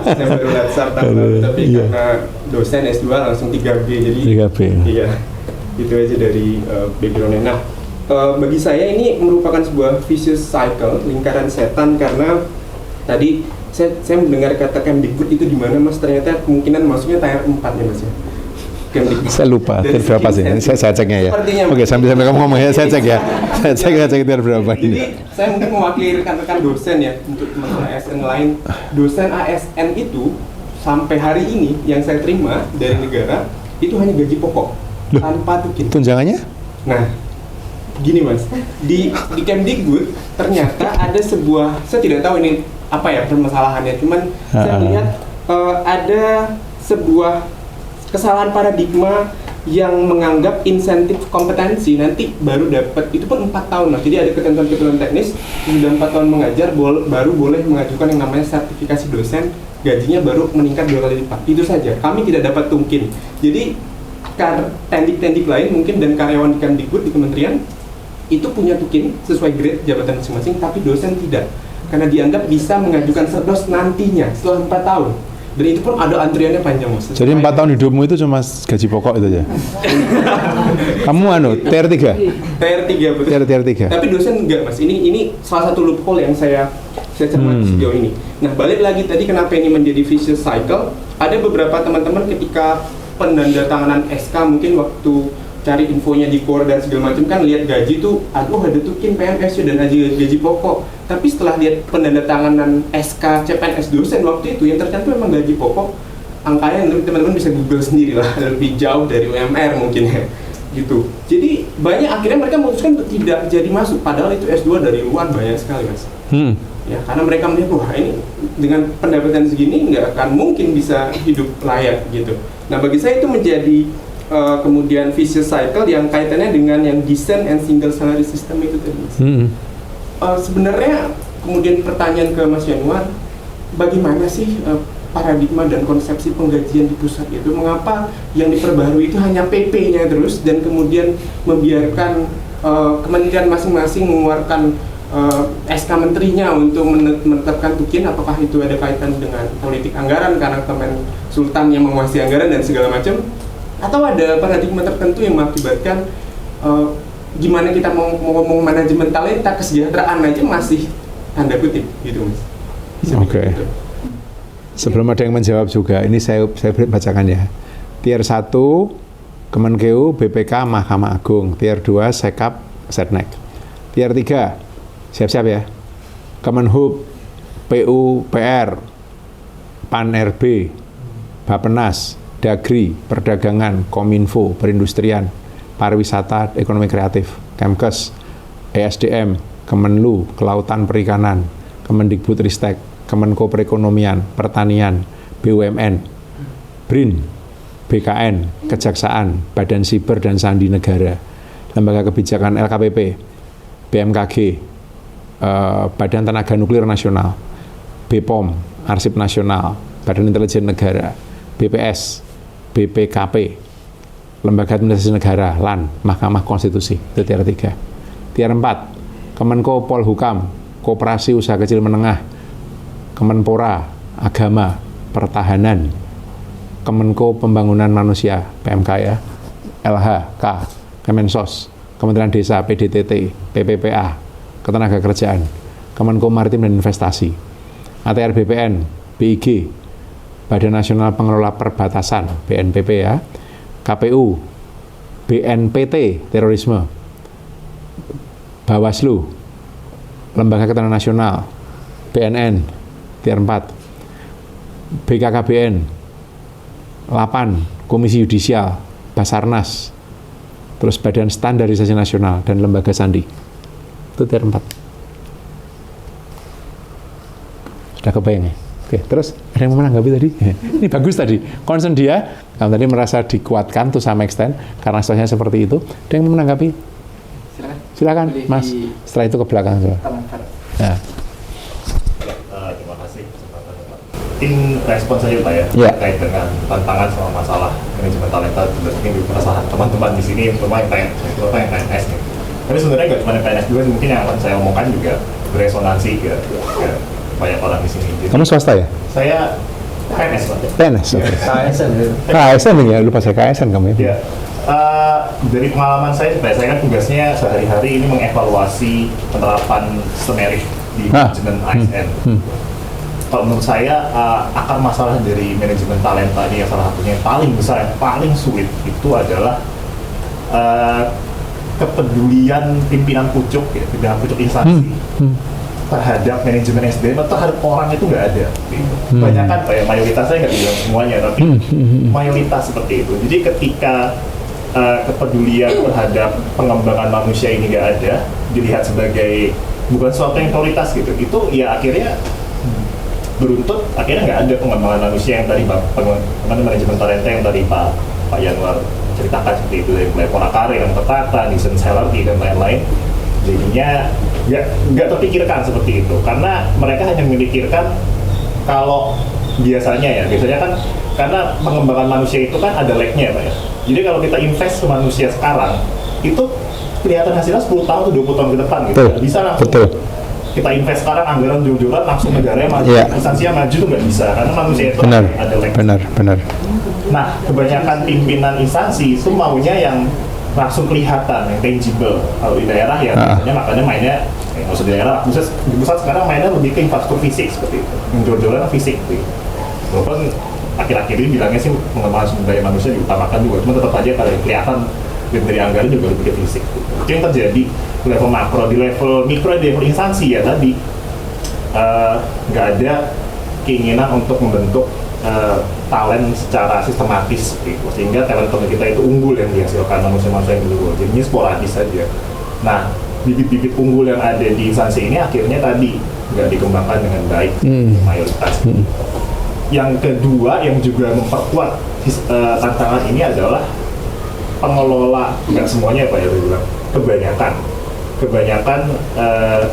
Saya baru latsar tahun lalu, tapi karena dosen S2 langsung 3B, jadi 3B. Iya, itu aja dari background-nya. Nah, bagi saya ini merupakan sebuah vicious cycle, lingkaran setan, karena tadi saya mendengar kata Kemdikbud itu di mana Mas, ternyata kemungkinan masuknya tier 4 ya Mas ya. Saya lupa tier berapa sih? Saya ceknya ya. Oke, sambil kamu ngomong ya, saya cek ya. Saya cek tier berapa ini. Jadi saya mungkin mewakili rekan-rekan dosen ya untuk teman-teman ASN lain. Dosen ASN itu sampai hari ini yang saya terima dari negara itu hanya gaji pokok tanpa tukin. Tunjangannya? Nah, gini Mas, di Kemdikbud ternyata ada sebuah, saya tidak tahu ini apa ya permasalahannya, cuman saya melihat ada sebuah kesalahan paradigma yang menganggap insentif kompetensi nanti baru dapat, itu pun 4 tahun lah. Jadi ada ketentuan-ketentuan teknis, sudah 4 tahun mengajar baru boleh mengajukan yang namanya sertifikasi dosen, gajinya baru meningkat 2 kali lipat. Itu saja, kami tidak dapat tungkin. Jadi tendik-tendik lain mungkin dan karyawan di Kemdikbud di kementerian itu punya tukin sesuai grade jabatan masing-masing, tapi dosen tidak, karena dianggap bisa mengajukan serdos nantinya setelah 4 tahun. Dan itu pun ada antriannya panjang Mas. Jadi 4 tahun hidupmu itu cuma gaji pokok itu aja? Kamu tier 3? Tier 3 betul. Tier 3. Tapi dosen enggak Mas, ini salah satu loophole yang saya cermati sejauh ini. Nah, balik lagi tadi kenapa ini menjadi vicious cycle, ada beberapa teman-teman ketika penandatanganan SK mungkin waktu cari infonya di core dan segala macam kan lihat gaji tuh, aduh ada tukin PNS dan gaji pokok. Tapi setelah lihat penandatanganan SK CPNS dosen waktu itu yang tercantum memang gaji pokok, angkanya teman-teman bisa Google sendiri lah, lebih jauh dari UMR mungkin ya gitu. Jadi banyak akhirnya mereka memutuskan untuk tidak jadi masuk, padahal itu S2 dari luar banyak sekali Mas. Ya, karena mereka melihat wah ini dengan pendapatan segini nggak akan mungkin bisa hidup layak gitu. Nah, bagi saya itu menjadi kemudian vicious cycle yang kaitannya dengan yang decent and single salary system itu tadi Mas. Sebenarnya kemudian pertanyaan ke Mas Yanuar, bagaimana sih paradigma dan konsepsi penggajian di pusat itu? Mengapa yang diperbarui itu hanya PP-nya terus dan kemudian membiarkan kementerian masing-masing mengeluarkan SK menterinya untuk menetapkan tukin? Apakah itu ada kaitan dengan politik anggaran karena Kemen Sultan yang menguasai anggaran dan segala macam? Atau ada paradigma tertentu yang mengakibatkan gimana kita mau ngomong manajemen talenta, kesejahteraan aja masih tanda kutip gitu Mas. Oke. Sebelum ada yang menjawab juga, ini saya bacakan ya. Tier 1 Kemenkeu, BPK, Mahkamah Agung. Tier 2 Sekap, Setnek. Tier 3 siap-siap ya. Kemenhub, PUPR, PAN-RB, Bappenas, Dagri, Perdagangan, Kominfo, Perindustrian, Pariwisata, Ekonomi Kreatif, Kemkes, ESDM, Kemenlu, Kelautan Perikanan, Kemendikbud Ristek, Kemenko Perekonomian, Pertanian, BUMN, BRIN, BKN, Kejaksaan, Badan Siber dan Sandi Negara, Lembaga Kebijakan LKPP, BMKG, Badan Tenaga Nuklir Nasional, BPOM, Arsip Nasional, Badan Intelijen Negara, BPS, BPKP, Lembaga Administrasi Negara, LAN, Mahkamah Konstitusi, itu tier 3. Tier 4, Kemenko Polhukam, Koperasi Usaha Kecil Menengah, Kemenpora, Agama, Pertahanan, Kemenko Pembangunan Manusia, PMK ya, LHK, Kemensos, Kementerian Desa, PDTT, PPPA, Ketenagakerjaan, Kemenko Maritim dan Investasi, ATR BPN, BIG, Badan Nasional Pengelola Perbatasan, BNPP ya, KPU, BNPT, Terorisme, Bawaslu, Lembaga Ketahanan Nasional, BNN, tier 4, BKKBN, LAPAN, Komisi Yudisial, Basarnas, terus Badan Standarisasi Nasional, dan Lembaga Sandi. Itu tier 4. Sudah kebayang ya? Oke, terus ada yang mau menanggapi tadi? Ini bagus tadi. Concern dia, kamu tadi merasa dikuatkan to some extent, karena situasinya seperti itu. Ada yang mau menanggapi? Silakan, Mas. Setelah itu ke belakang. Ya. Terima kasih kesempatannya, Pak. Mungkin respon saja Pak ya, terkait dengan tantangan sama masalah manajemen talenta. Mungkin perasaan teman-teman di sini, terutama yang PNS nih. Tapi sebenarnya nggak cuma yang PNS juga, mungkin yang akan saya omongkan juga beresonansi ke banyak orang di sini. Jadi, kamu swasta ya? Saya PNS Pak. PNS, oke. KSN ya. KSN ya, lupa saya KSN kamu ya. Ya. Dari pengalaman saya kan tugasnya sehari-hari ini mengevaluasi penerapan semerik di manajemen ASN. Kalau menurut saya akar masalah dari manajemen talenta ini yang salah satunya yang paling besar, yang paling sulit itu adalah kepedulian pimpinan pucuk instansi terhadap manajemen SDM atau terhadap orang itu nggak ada. Kebanyakan mayoritas, saya nggak bilang semuanya, tapi mayoritas seperti itu. Jadi ketika kepedulian terhadap pengembangan manusia ini nggak ada, dilihat sebagai bukan suatu yang prioritas gitu, itu ya akhirnya beruntut, akhirnya nggak ada pengembangan manusia yang tadi manajemen talenta yang tadi Pak Yanwar ceritakan seperti itu, dari mulai pola karir yang tertata, decent salary dan lain-lain. Jadinya nggak terpikirkan seperti itu, karena mereka hanya memikirkan kalau biasanya kan karena pengembangan manusia itu kan ada lag-nya Pak ya. Jadi kalau kita invest ke manusia sekarang, itu kelihatan hasilnya 10 tahun atau 20 tahun ke depan gitu. Nggak bisa langsung kita invest sekarang anggaran jor-joran langsung negaranya maju, instansinya maju tuh nggak bisa, karena manusia itu ada lag. Benar. Nah, kebanyakan pimpinan instansi itu maunya yang langsung kelihatan, yang tangible. Kalau di daerah ya, makanya mainnya nggak usah di daerah, di pusat sekarang mainnya lebih ke infrastruktur fisik seperti itu. Yang jor-joran fisik gitu. Walaupun akhir-akhir ini bilangnya sih pengembangan sumber daya manusia diutamakan juga, cuma tetap aja kalau kelihatan dari anggaran juga lebih ke fisik. Itu yang terjadi di level makro, di level mikro, di level instansi ya tadi nggak ada keinginan untuk membentuk talent secara sistematis gitu, sehingga talent kita itu unggul yang dihasilkan manusia-manusia yang unggul, jadinya sporadis saja. Nah, bibit-bibit unggul yang ada di instansi ini akhirnya tadi nggak dikembangkan dengan baik mayoritas. Yang kedua yang juga memperkuat tantangan ini adalah pengelola, nggak semuanya Pak ya, kebanyakan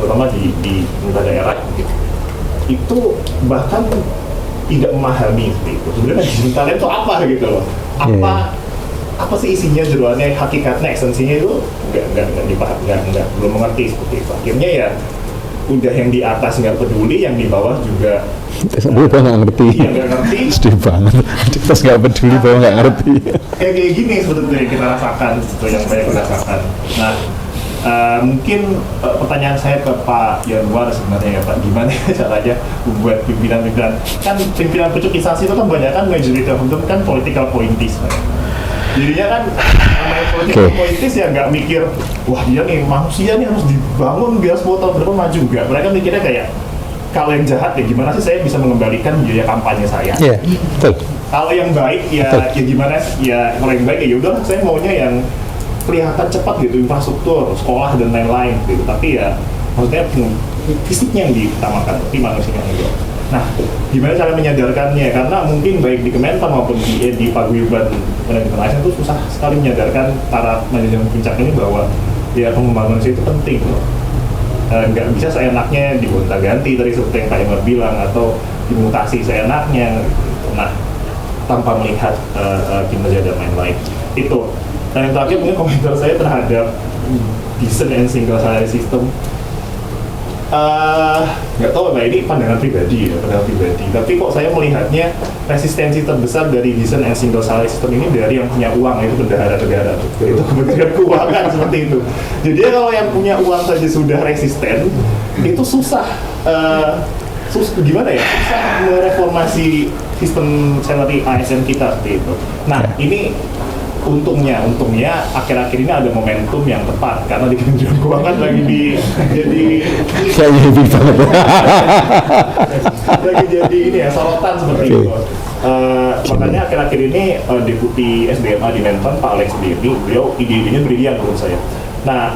terutama di pemerintah daerah gitu, itu bahkan tidak memahami itu sebenarnya manajemen talenta itu apa gitu loh, apa sih isinya, jeroannya, hakikatnya, esensinya itu nggak dipaham, nggak belum mengerti seperti itu. Akhirnya ya udah yang di atas nggak peduli, yang di bawah juga nggak ngerti. Iya, nggak ngerti. Sedih banget. Terus nggak peduli, bawah nggak ngerti. Kayak gini sebetulnya yang kita rasakan, itu yang banyak kita rasakan. Nah, mungkin pertanyaan saya ke Pak Yanwar sebenarnya ya Pak, gimana caranya membuat pimpinan-pimpinan, kan pimpinan pucuk instansi itu kan banyak kan majority of them kan political appointees Pak. Jadinya kan namanya political appointees ya nggak mikir, wah dia nih manusia nih harus dibangun biar 10 tahun depan maju, nggak. Mereka mikirnya kayak, kalau yang jahat ya gimana sih saya bisa mengembalikan biaya kampanye saya. Kalau yang baik ya gimana ya, kalau yang baik ya udah saya maunya yang kelihatan cepat gitu, infrastruktur, sekolah dan lain-lain gitu. Tapi ya maksudnya fisiknya yang diutamakan, tapi manusianya enggak. Nah, gimana cara menyadarkannya? Karena mungkin baik di Kementan maupun di Paguyuban Manajemen ASN itu susah sekali menyadarkan para manajemen puncak ini bahwa ya pengembangan manusia itu penting loh. Nggak bisa seenaknya digonta-ganti tadi seperti yang Pak Imar bilang, atau dimutasi seenaknya, nah tanpa melihat kinerja dan lain-lain itu. Dan yang terakhir mungkin komentar saya terhadap decent and single salary system. Nggak tahu Pak, ini pandangan pribadi ya, tapi kok saya melihatnya resistensi terbesar dari decent and single salary system ini dari yang punya uang, yaitu bendahara negara, itu Kementerian Keuangan seperti itu. Jadi kalau yang punya uang saja sudah resisten, itu susah gimana ya, susah mereformasi sistem salary ASN kita seperti itu. Nah ini untungnya akhir-akhir ini ada momentum yang tepat karena di Kementerian Keuangan lagi jadi ini ya sorotan seperti itu. Makanya akhir-akhir ini Deputi SDMA di Menpan Pak Alex sendiri, beliau ide-idenya brilian menurut saya. Nah,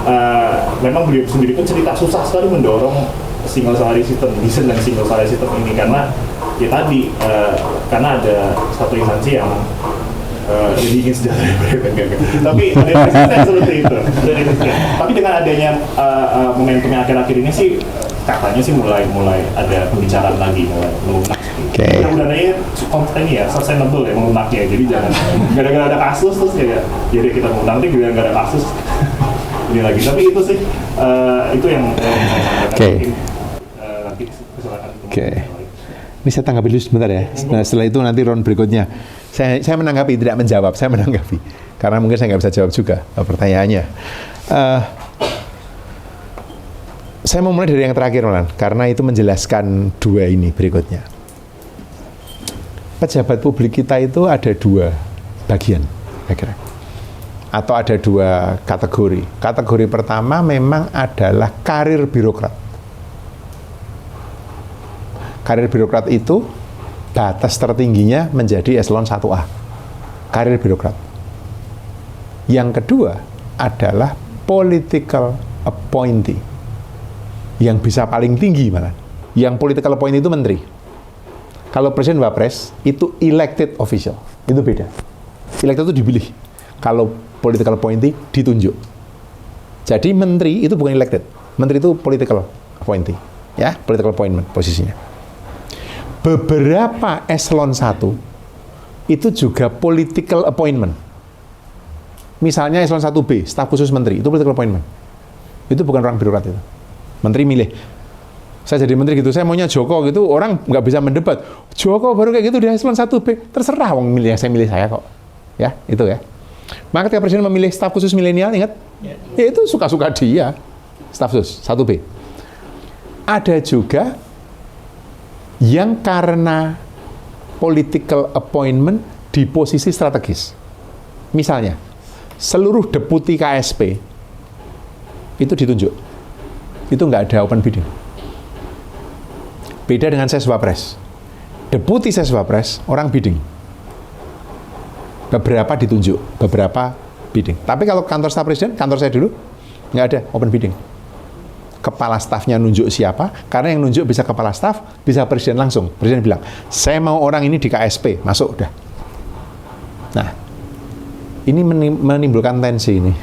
memang beliau sendiri pun cerita susah sekali mendorong single salary system, decent dan single salary system ini karena ya tadi karena ada satu instansi yang jadi ingin sejahtera tapi ada resisten seperti itu. Tapi dengan adanya momentum yang akhir-akhir ini sih katanya sih mulai ada pembicaraan lagi, mulai melunak. Mudah-mudahan ini ya sustainable ya melunaknya. Jadi jangan gara-gara ada kasus terus ya jadi kita melunak, nanti gara-gara ada kasus ini lagi. Tapi itu sih itu yang saya sampaikan. Nanti silakan. Ini saya tanggapi dulu sebentar ya. Nah, setelah itu nanti round berikutnya. Saya menanggapi, tidak menjawab, saya menanggapi. Karena mungkin saya nggak bisa jawab juga pertanyaannya. Saya mau mulai dari yang terakhir, Malan, karena itu menjelaskan dua ini berikutnya. Pejabat publik kita itu ada dua bagian, saya kira. Atau ada dua kategori. Kategori pertama memang adalah karir birokrat. Karir birokrat itu batas tertingginya menjadi eselon 1A, karir birokrat. Yang kedua adalah political appointee, yang bisa paling tinggi malah. Yang political appointee itu menteri. Kalau presiden wapres itu elected official, itu beda. Elected itu dipilih. Kalau political appointee ditunjuk. Jadi menteri itu bukan elected, menteri itu political appointee, ya, political appointment posisinya. Beberapa eselon 1 itu juga political appointment. Misalnya eselon 1B, staf khusus menteri, itu political appointment. Itu bukan orang birokrat itu. Menteri milih. Saya jadi menteri gitu, saya maunya Joko gitu, orang nggak bisa mendebat. Joko baru kayak gitu di eselon 1B, terserah wong milih, saya milih saya kok. Ya, itu ya. Maka ketika presiden memilih staf khusus milenial, ingat? Ya itu suka-suka dia. Staf khusus 1B. Ada juga yang karena political appointment di posisi strategis. Misalnya, seluruh deputi KSP itu ditunjuk. Itu nggak ada open bidding. Beda dengan Seswapres. Deputi Seswapres, orang bidding. Beberapa ditunjuk, beberapa bidding. Tapi kalau kantor staf presiden, kantor saya dulu, nggak ada open bidding. Kepala stafnya nunjuk siapa, karena yang nunjuk bisa kepala staf, bisa presiden langsung. Presiden bilang, saya mau orang ini di KSP, masuk udah. Nah, ini menimbulkan tensi ini.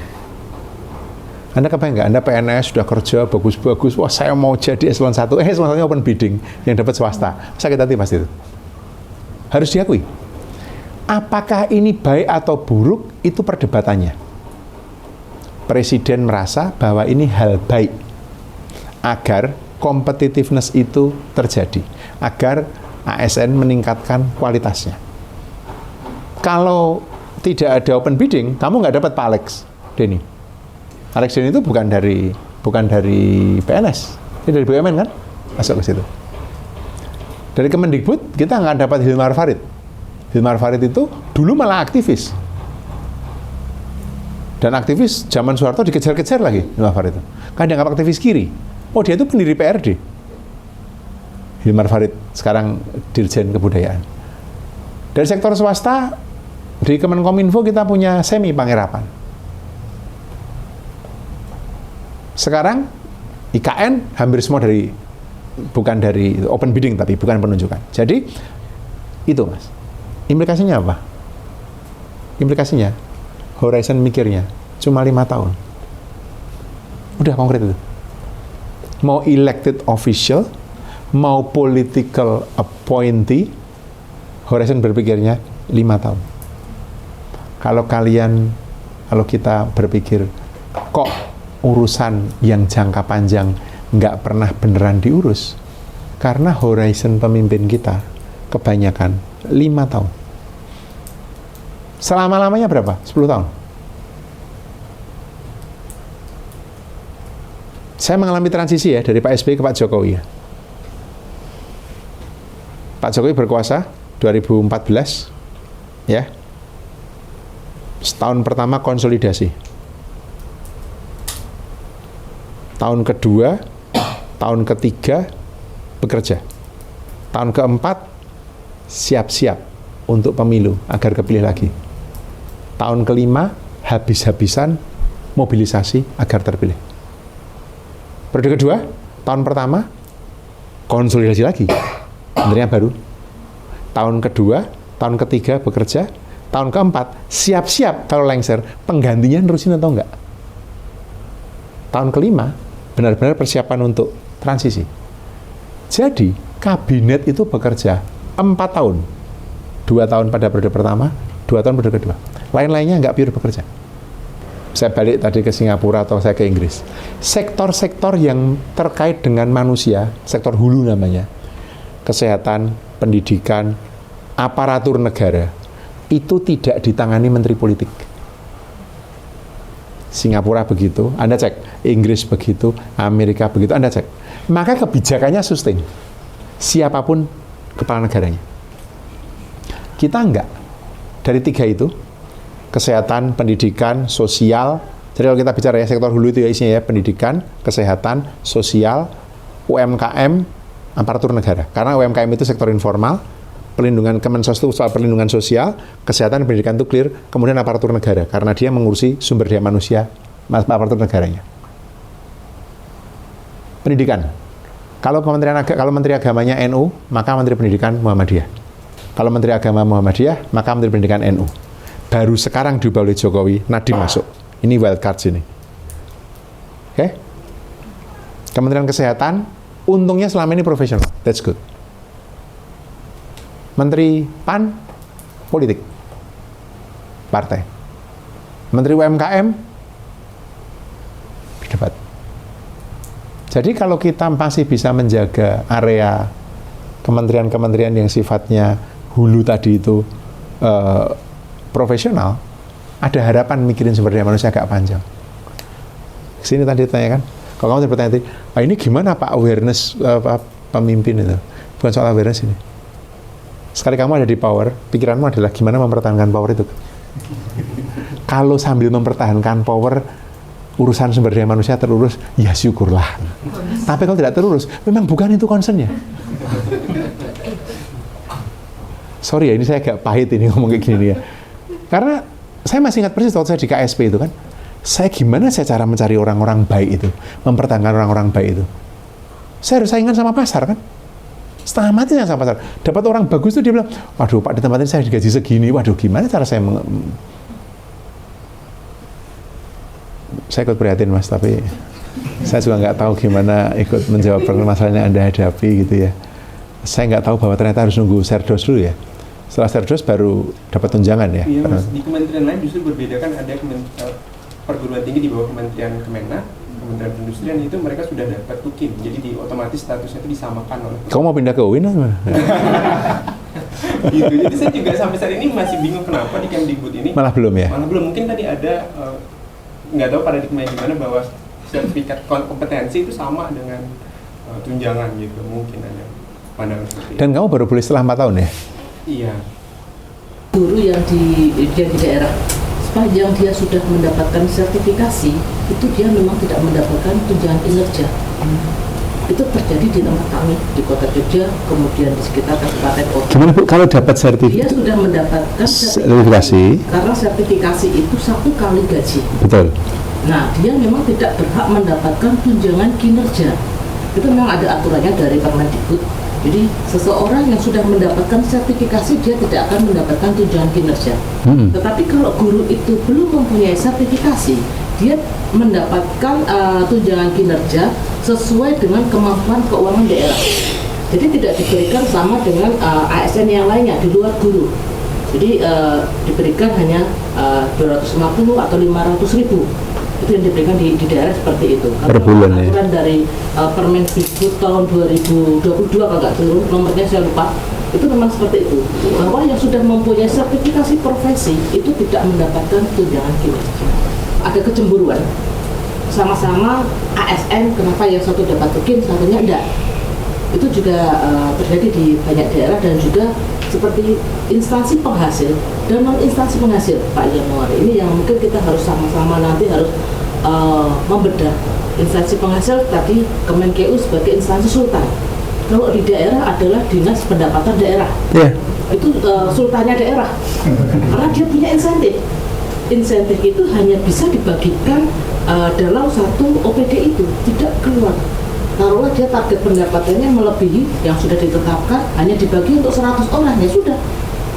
Anda kebayang nggak? Anda PNS sudah kerja bagus-bagus, wah saya mau jadi eselon 1, eselon 1-nya open bidding, yang dapat swasta. Sakit hati pasti itu. Harus diakui. Apakah ini baik atau buruk, itu perdebatannya. Presiden merasa bahwa ini hal baik, agar competitiveness itu terjadi, agar ASN meningkatkan kualitasnya. Kalau tidak ada open bidding, kamu nggak dapat Pak Alex Denny. Alex Denny itu bukan dari PNS, ini dari BUMN kan, masuk ke situ. Dari Kemendikbud kita nggak dapat Hilmar Farid. Hilmar Farid itu dulu malah aktivis. Dan aktivis zaman Soeharto dikejar-kejar lagi Hilmar Farid itu. Kan dianggap aktivis kiri. Oh, dia itu pendiri PRD. Hilmar Farid sekarang Dirjen Kebudayaan. Dari sektor swasta, di Kemenkominfo kita punya Semi Pangerapan. Sekarang IKN hampir semua dari bukan dari open bidding, tapi bukan penunjukan. Jadi itu Mas. Implikasinya apa? Implikasinya horizon mikirnya cuma 5 tahun. Udah konkret itu. Mau elected official, mau political appointee, horizon berpikirnya 5 tahun. Kalau kita berpikir kok urusan yang jangka panjang nggak pernah beneran diurus, karena horizon pemimpin kita kebanyakan 5 tahun. Selama-lamanya berapa? 10 tahun. Saya mengalami transisi ya, dari Pak SBY ke Pak Jokowi ya. Pak Jokowi berkuasa 2014 ya. Setahun pertama konsolidasi. Tahun kedua, tahun ketiga bekerja. Tahun keempat siap-siap untuk pemilu agar kepilih lagi. Tahun kelima habis-habisan mobilisasi agar terpilih. Periode kedua, tahun pertama konsolidasi lagi, menterinya baru. Tahun kedua, tahun ketiga bekerja. Tahun keempat siap-siap kalau lengser, penggantinya nerusin atau enggak. Tahun kelima benar-benar persiapan untuk transisi. Jadi kabinet itu bekerja 4 tahun. 2 tahun pada periode pertama, 2 tahun periode kedua. Lain-lainnya nggak pure bekerja. Saya balik tadi ke Singapura atau saya ke Inggris. Sektor-sektor yang terkait dengan manusia, sektor hulu namanya, kesehatan, pendidikan, aparatur negara, itu tidak ditangani menteri politik. Singapura begitu, Anda cek. Inggris begitu, Amerika begitu, Anda cek. Maka kebijakannya sustain. Siapapun kepala negaranya. Kita enggak. Dari 3 itu, kesehatan, pendidikan, sosial. Jadi kalau kita bicara ya, sektor hulu itu ya isinya ya, pendidikan, kesehatan, sosial, UMKM, aparatur negara. Karena UMKM itu sektor informal, pelindungan Kemensos itu soal perlindungan sosial, kesehatan, pendidikan itu clear, kemudian aparatur negara, karena dia mengurusi sumber daya manusia, aparatur negaranya. Pendidikan. Kalau Menteri Agamanya NU, maka Menteri Pendidikan Muhammadiyah. Kalau Menteri Agama Muhammadiyah, maka Menteri Pendidikan NU. Baru sekarang diubah oleh Jokowi, Nadiem masuk. Ini wild card sini. Oke? Kementerian Kesehatan, untungnya selama ini profesional. That's good. Menteri PAN, politik, partai. Menteri UMKM, berdebat. Jadi kalau kita masih bisa menjaga area kementerian-kementerian yang sifatnya hulu tadi itu profesional, ada harapan mikirin sumber daya manusia agak panjang. Sini tadi ditanya kan, kalau kamu bertanya tadi, ini gimana Pak awareness pemimpin itu? Bukan soal awareness ini. Sekali kamu ada di power, pikiranmu adalah gimana mempertahankan power itu. Kalau sambil mempertahankan power, urusan sumber daya manusia terurus, ya syukurlah. Tapi kalau tidak terurus, memang bukan itu concern-nya. Sorry ya, ini saya agak pahit ini ngomong kayak gini ya. Karena saya masih ingat persis waktu saya di KSP itu kan, gimana saya cara mencari orang-orang baik itu, mempertahankan orang-orang baik itu. Saya harus saingan sama pasar kan. Setengah mati sama pasar. Dapat orang bagus tuh dia bilang, waduh Pak di tempat ini saya digaji segini, waduh gimana cara saya saya ikut prihatin Mas, tapi saya juga nggak tahu gimana ikut menjawab permasalahan yang Anda hadapi gitu ya. Saya nggak tahu bahwa ternyata harus nunggu serdos dulu ya. Setelah serdos baru dapat tunjangan ya. Iya Mas, di kementerian lain justru berbeda kan, ada perguruan tinggi di bawah Kementerian Kemenak, Kementerian Perindustrian itu mereka sudah dapat tukin, jadi otomatis statusnya itu disamakan oleh. Kamu mau pindah ke UIN apa? Gitu. Jadi saya juga sampai saat ini masih bingung kenapa di Kemdikbud ini malah belum ya? Malah belum. Mungkin tadi ada nggak tahu paradigma di mana bahwa sertifikat kompetensi itu sama dengan tunjangan gitu, mungkin ada pandangan seperti itu. Dan kamu baru boleh setelah 4 tahun ya? Iya. Guru yang di daerah, sepanjang dia sudah mendapatkan sertifikasi, itu dia memang tidak mendapatkan tunjangan kinerja. Itu terjadi di tempat kami di Kota Jogja, kemudian di sekitar Kabupaten Kota. Gimana Bu, kalau dapat Dia sudah mendapatkan sertifikasi, karena sertifikasi itu 1 kali gaji. betul. Nah, dia memang tidak berhak mendapatkan tunjangan kinerja. itu memang ada aturannya dari Permendikbud. Jadi seseorang yang sudah mendapatkan sertifikasi dia tidak akan mendapatkan tunjangan kinerja. Tetapi kalau guru itu belum mempunyai sertifikasi, dia mendapatkan tunjangan kinerja sesuai dengan kemampuan keuangan daerah. Jadi tidak diberikan sama dengan ASN yang lainnya di luar guru. Jadi diberikan hanya 250 atau 500 ribu. Itu yang diberikan di daerah seperti itu. Per bulan ya. Aturan dari Permendikbud tahun 2022 kalau nggak turun, nomornya saya lupa. Itu memang seperti itu. Bahwa yang sudah mempunyai sertifikasi profesi itu tidak mendapatkan tunjangan kinerja. Ada kecemburuan. Sama-sama ASN, kenapa yang satu dapat tukin, satunya enggak. Itu juga terjadi di banyak daerah dan juga seperti instansi penghasil dan non instansi penghasil, Pak Yanuar. Ini yang mungkin kita harus sama-sama nanti harus membedah. Instansi penghasil tadi Kemenkeu sebagai instansi sultan. Kalau di daerah adalah dinas pendapatan daerah. Itu sultannya daerah. Karena dia punya insentif. Insentif itu hanya bisa dibagikan dalam satu OPD itu, tidak keluar. Taruhlah dia target pendapatannya melebihi yang sudah ditetapkan, hanya dibagi untuk 100 orang, ya sudah.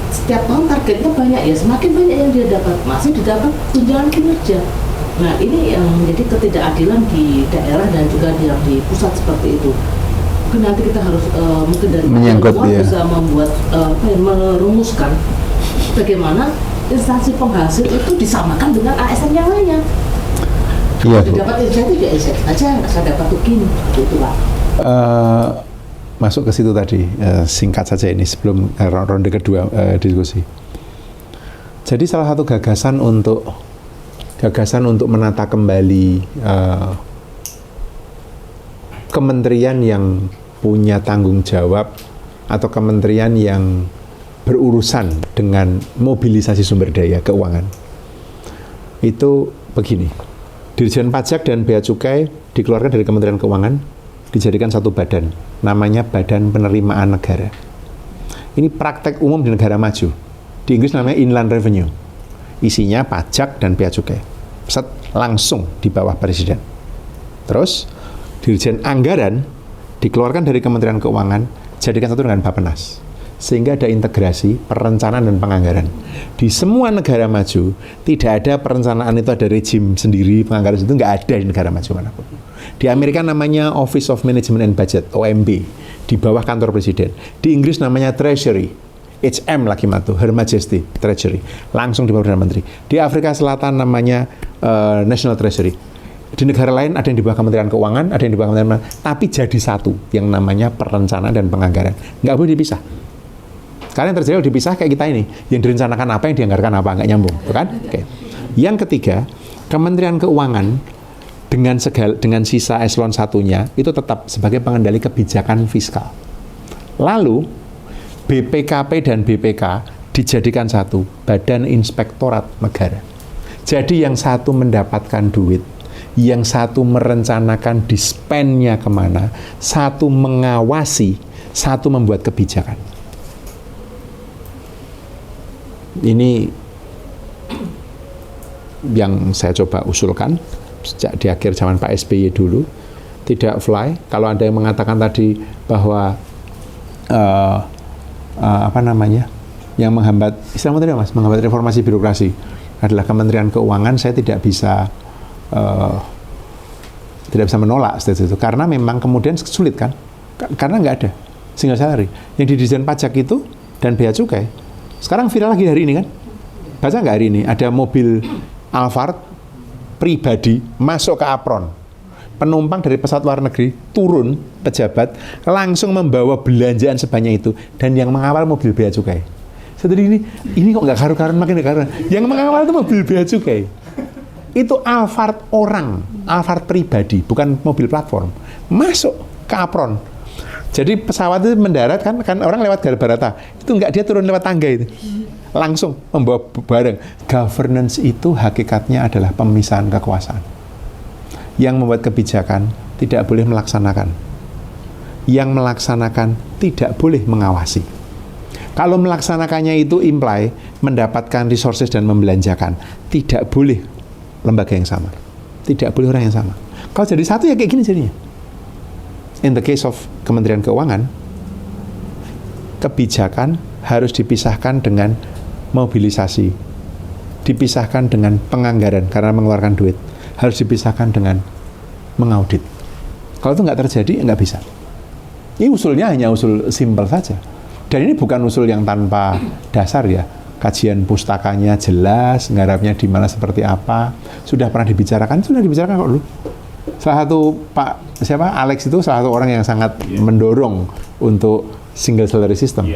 Setiap tahun targetnya banyak, ya semakin banyak yang dia dapat, masih didapat tunjangan kinerja. Nah ini yang menjadi ketidakadilan di daerah dan juga di pusat seperti itu. Mungkin nanti kita harus mungkin dari menyangkut ya. Bisa membuat merumuskan bagaimana instansi penghasil itu disamakan dengan ASN yang lainnya. Iya, Bu. Dapat insentif ya insentif aja, nggak usah dapat tukin, gitu Pak. Masuk ke situ tadi, singkat saja ini sebelum ronde kedua diskusi. Jadi salah satu gagasan untuk menata kembali kementerian yang punya tanggung jawab atau kementerian yang berurusan dengan mobilisasi sumber daya keuangan itu begini. Dirjen Pajak dan Bea Cukai dikeluarkan dari Kementerian Keuangan, dijadikan satu badan, namanya Badan Penerimaan Negara. Ini praktek umum di negara maju. Di Inggris namanya Inland Revenue. Isinya pajak dan bea cukai. Set langsung di bawah Presiden. Terus, Dirjen Anggaran dikeluarkan dari Kementerian Keuangan, jadikan satu dengan Bappenas. Sehingga ada integrasi perencanaan dan penganggaran. Di semua negara maju tidak ada perencanaan itu ada rejim sendiri, penganggaran itu nggak ada di negara maju manapun. Di Amerika namanya Office of Management and Budget (OMB) di bawah kantor presiden. Di Inggris namanya Treasury, HM lagi matu, Her Majesty Treasury, langsung di bawah Perdana Menteri. Di Afrika Selatan namanya National Treasury. Di negara lain ada yang di bawah Kementerian Keuangan, ada yang di bawah Kementerian, tapi jadi satu yang namanya perencanaan dan penganggaran. Nggak boleh dipisah. Karena yang terjadi dipisah kayak kita ini, yang direncanakan apa, yang dianggarkan apa, nggak nyambung, bukan? Oke. Yang ketiga, Kementerian Keuangan dengan sisa eselon satunya itu tetap sebagai pengendali kebijakan fiskal. Lalu BPKP dan BPK dijadikan satu, Badan Inspektorat Negara. Jadi yang satu mendapatkan duit, yang satu merencanakan dispennya kemana, satu mengawasi, satu membuat kebijakan. Ini yang saya coba usulkan sejak di akhir zaman Pak SBY dulu, tidak fly. Kalau ada yang mengatakan tadi bahwa yang menghambat, istilahnya tadi Mas, menghambat reformasi birokrasi adalah Kementerian Keuangan, saya tidak bisa menolak seperti itu, karena memang kemudian sulit kan, karena nggak ada single salary. Yang di Dirjen Pajak itu dan Bea Cukai sekarang viral lagi hari ini kan, baca nggak hari ini ada mobil Alphard pribadi masuk ke apron, penumpang dari pesawat luar negeri turun, pejabat langsung membawa belanjaan sebanyak itu, dan yang mengawal mobil Bea Cukai. Jadi ini kok nggak karu-karuan, makin nggak karuan. Yang mengawal itu mobil Bea Cukai. Itu Alphard orang, Alphard pribadi, bukan mobil platform, masuk ke apron. Jadi pesawat itu mendarat kan orang lewat Garbarata, itu nggak, dia turun lewat tangga itu, langsung membawa barang. Governance itu hakikatnya adalah pemisahan kekuasaan. Yang membuat kebijakan tidak boleh melaksanakan, yang melaksanakan tidak boleh mengawasi. Kalau melaksanakannya itu imply mendapatkan resources dan membelanjakan, tidak boleh lembaga yang sama, tidak boleh orang yang sama. Kalau jadi satu ya kayak gini jadinya. in the case of Kementerian Keuangan, kebijakan harus dipisahkan dengan mobilisasi, dipisahkan dengan penganggaran karena mengeluarkan duit, harus dipisahkan dengan mengaudit. Kalau itu nggak terjadi, nggak bisa. Ini usulnya hanya usul simpel saja. Dan ini bukan usul yang tanpa dasar ya. Kajian pustakanya jelas, nggarapnya di mana seperti apa, sudah pernah dibicarakan kok dulu. Salah satu Alex itu salah satu orang yang sangat mendorong untuk single salary system.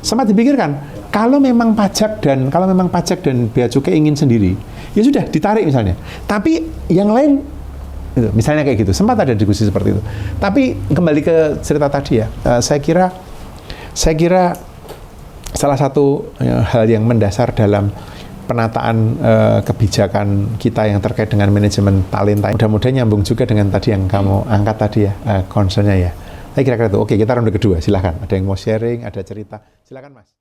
Sempat dipikirkan, kalau memang pajak dan bea cukai ingin sendiri, ya sudah ditarik misalnya. Tapi yang lain itu, misalnya kayak gitu, sempat ada diskusi seperti itu. Tapi kembali ke cerita tadi ya, saya kira salah satu hal yang mendasar dalam penataan kebijakan kita yang terkait dengan manajemen talenta, mudah-mudahan nyambung juga dengan tadi yang kamu angkat tadi ya, concern-nya ya. Saya kira-kira itu. Oke, kita ronde kedua, silakan. Ada yang mau sharing, ada cerita, silakan Mas.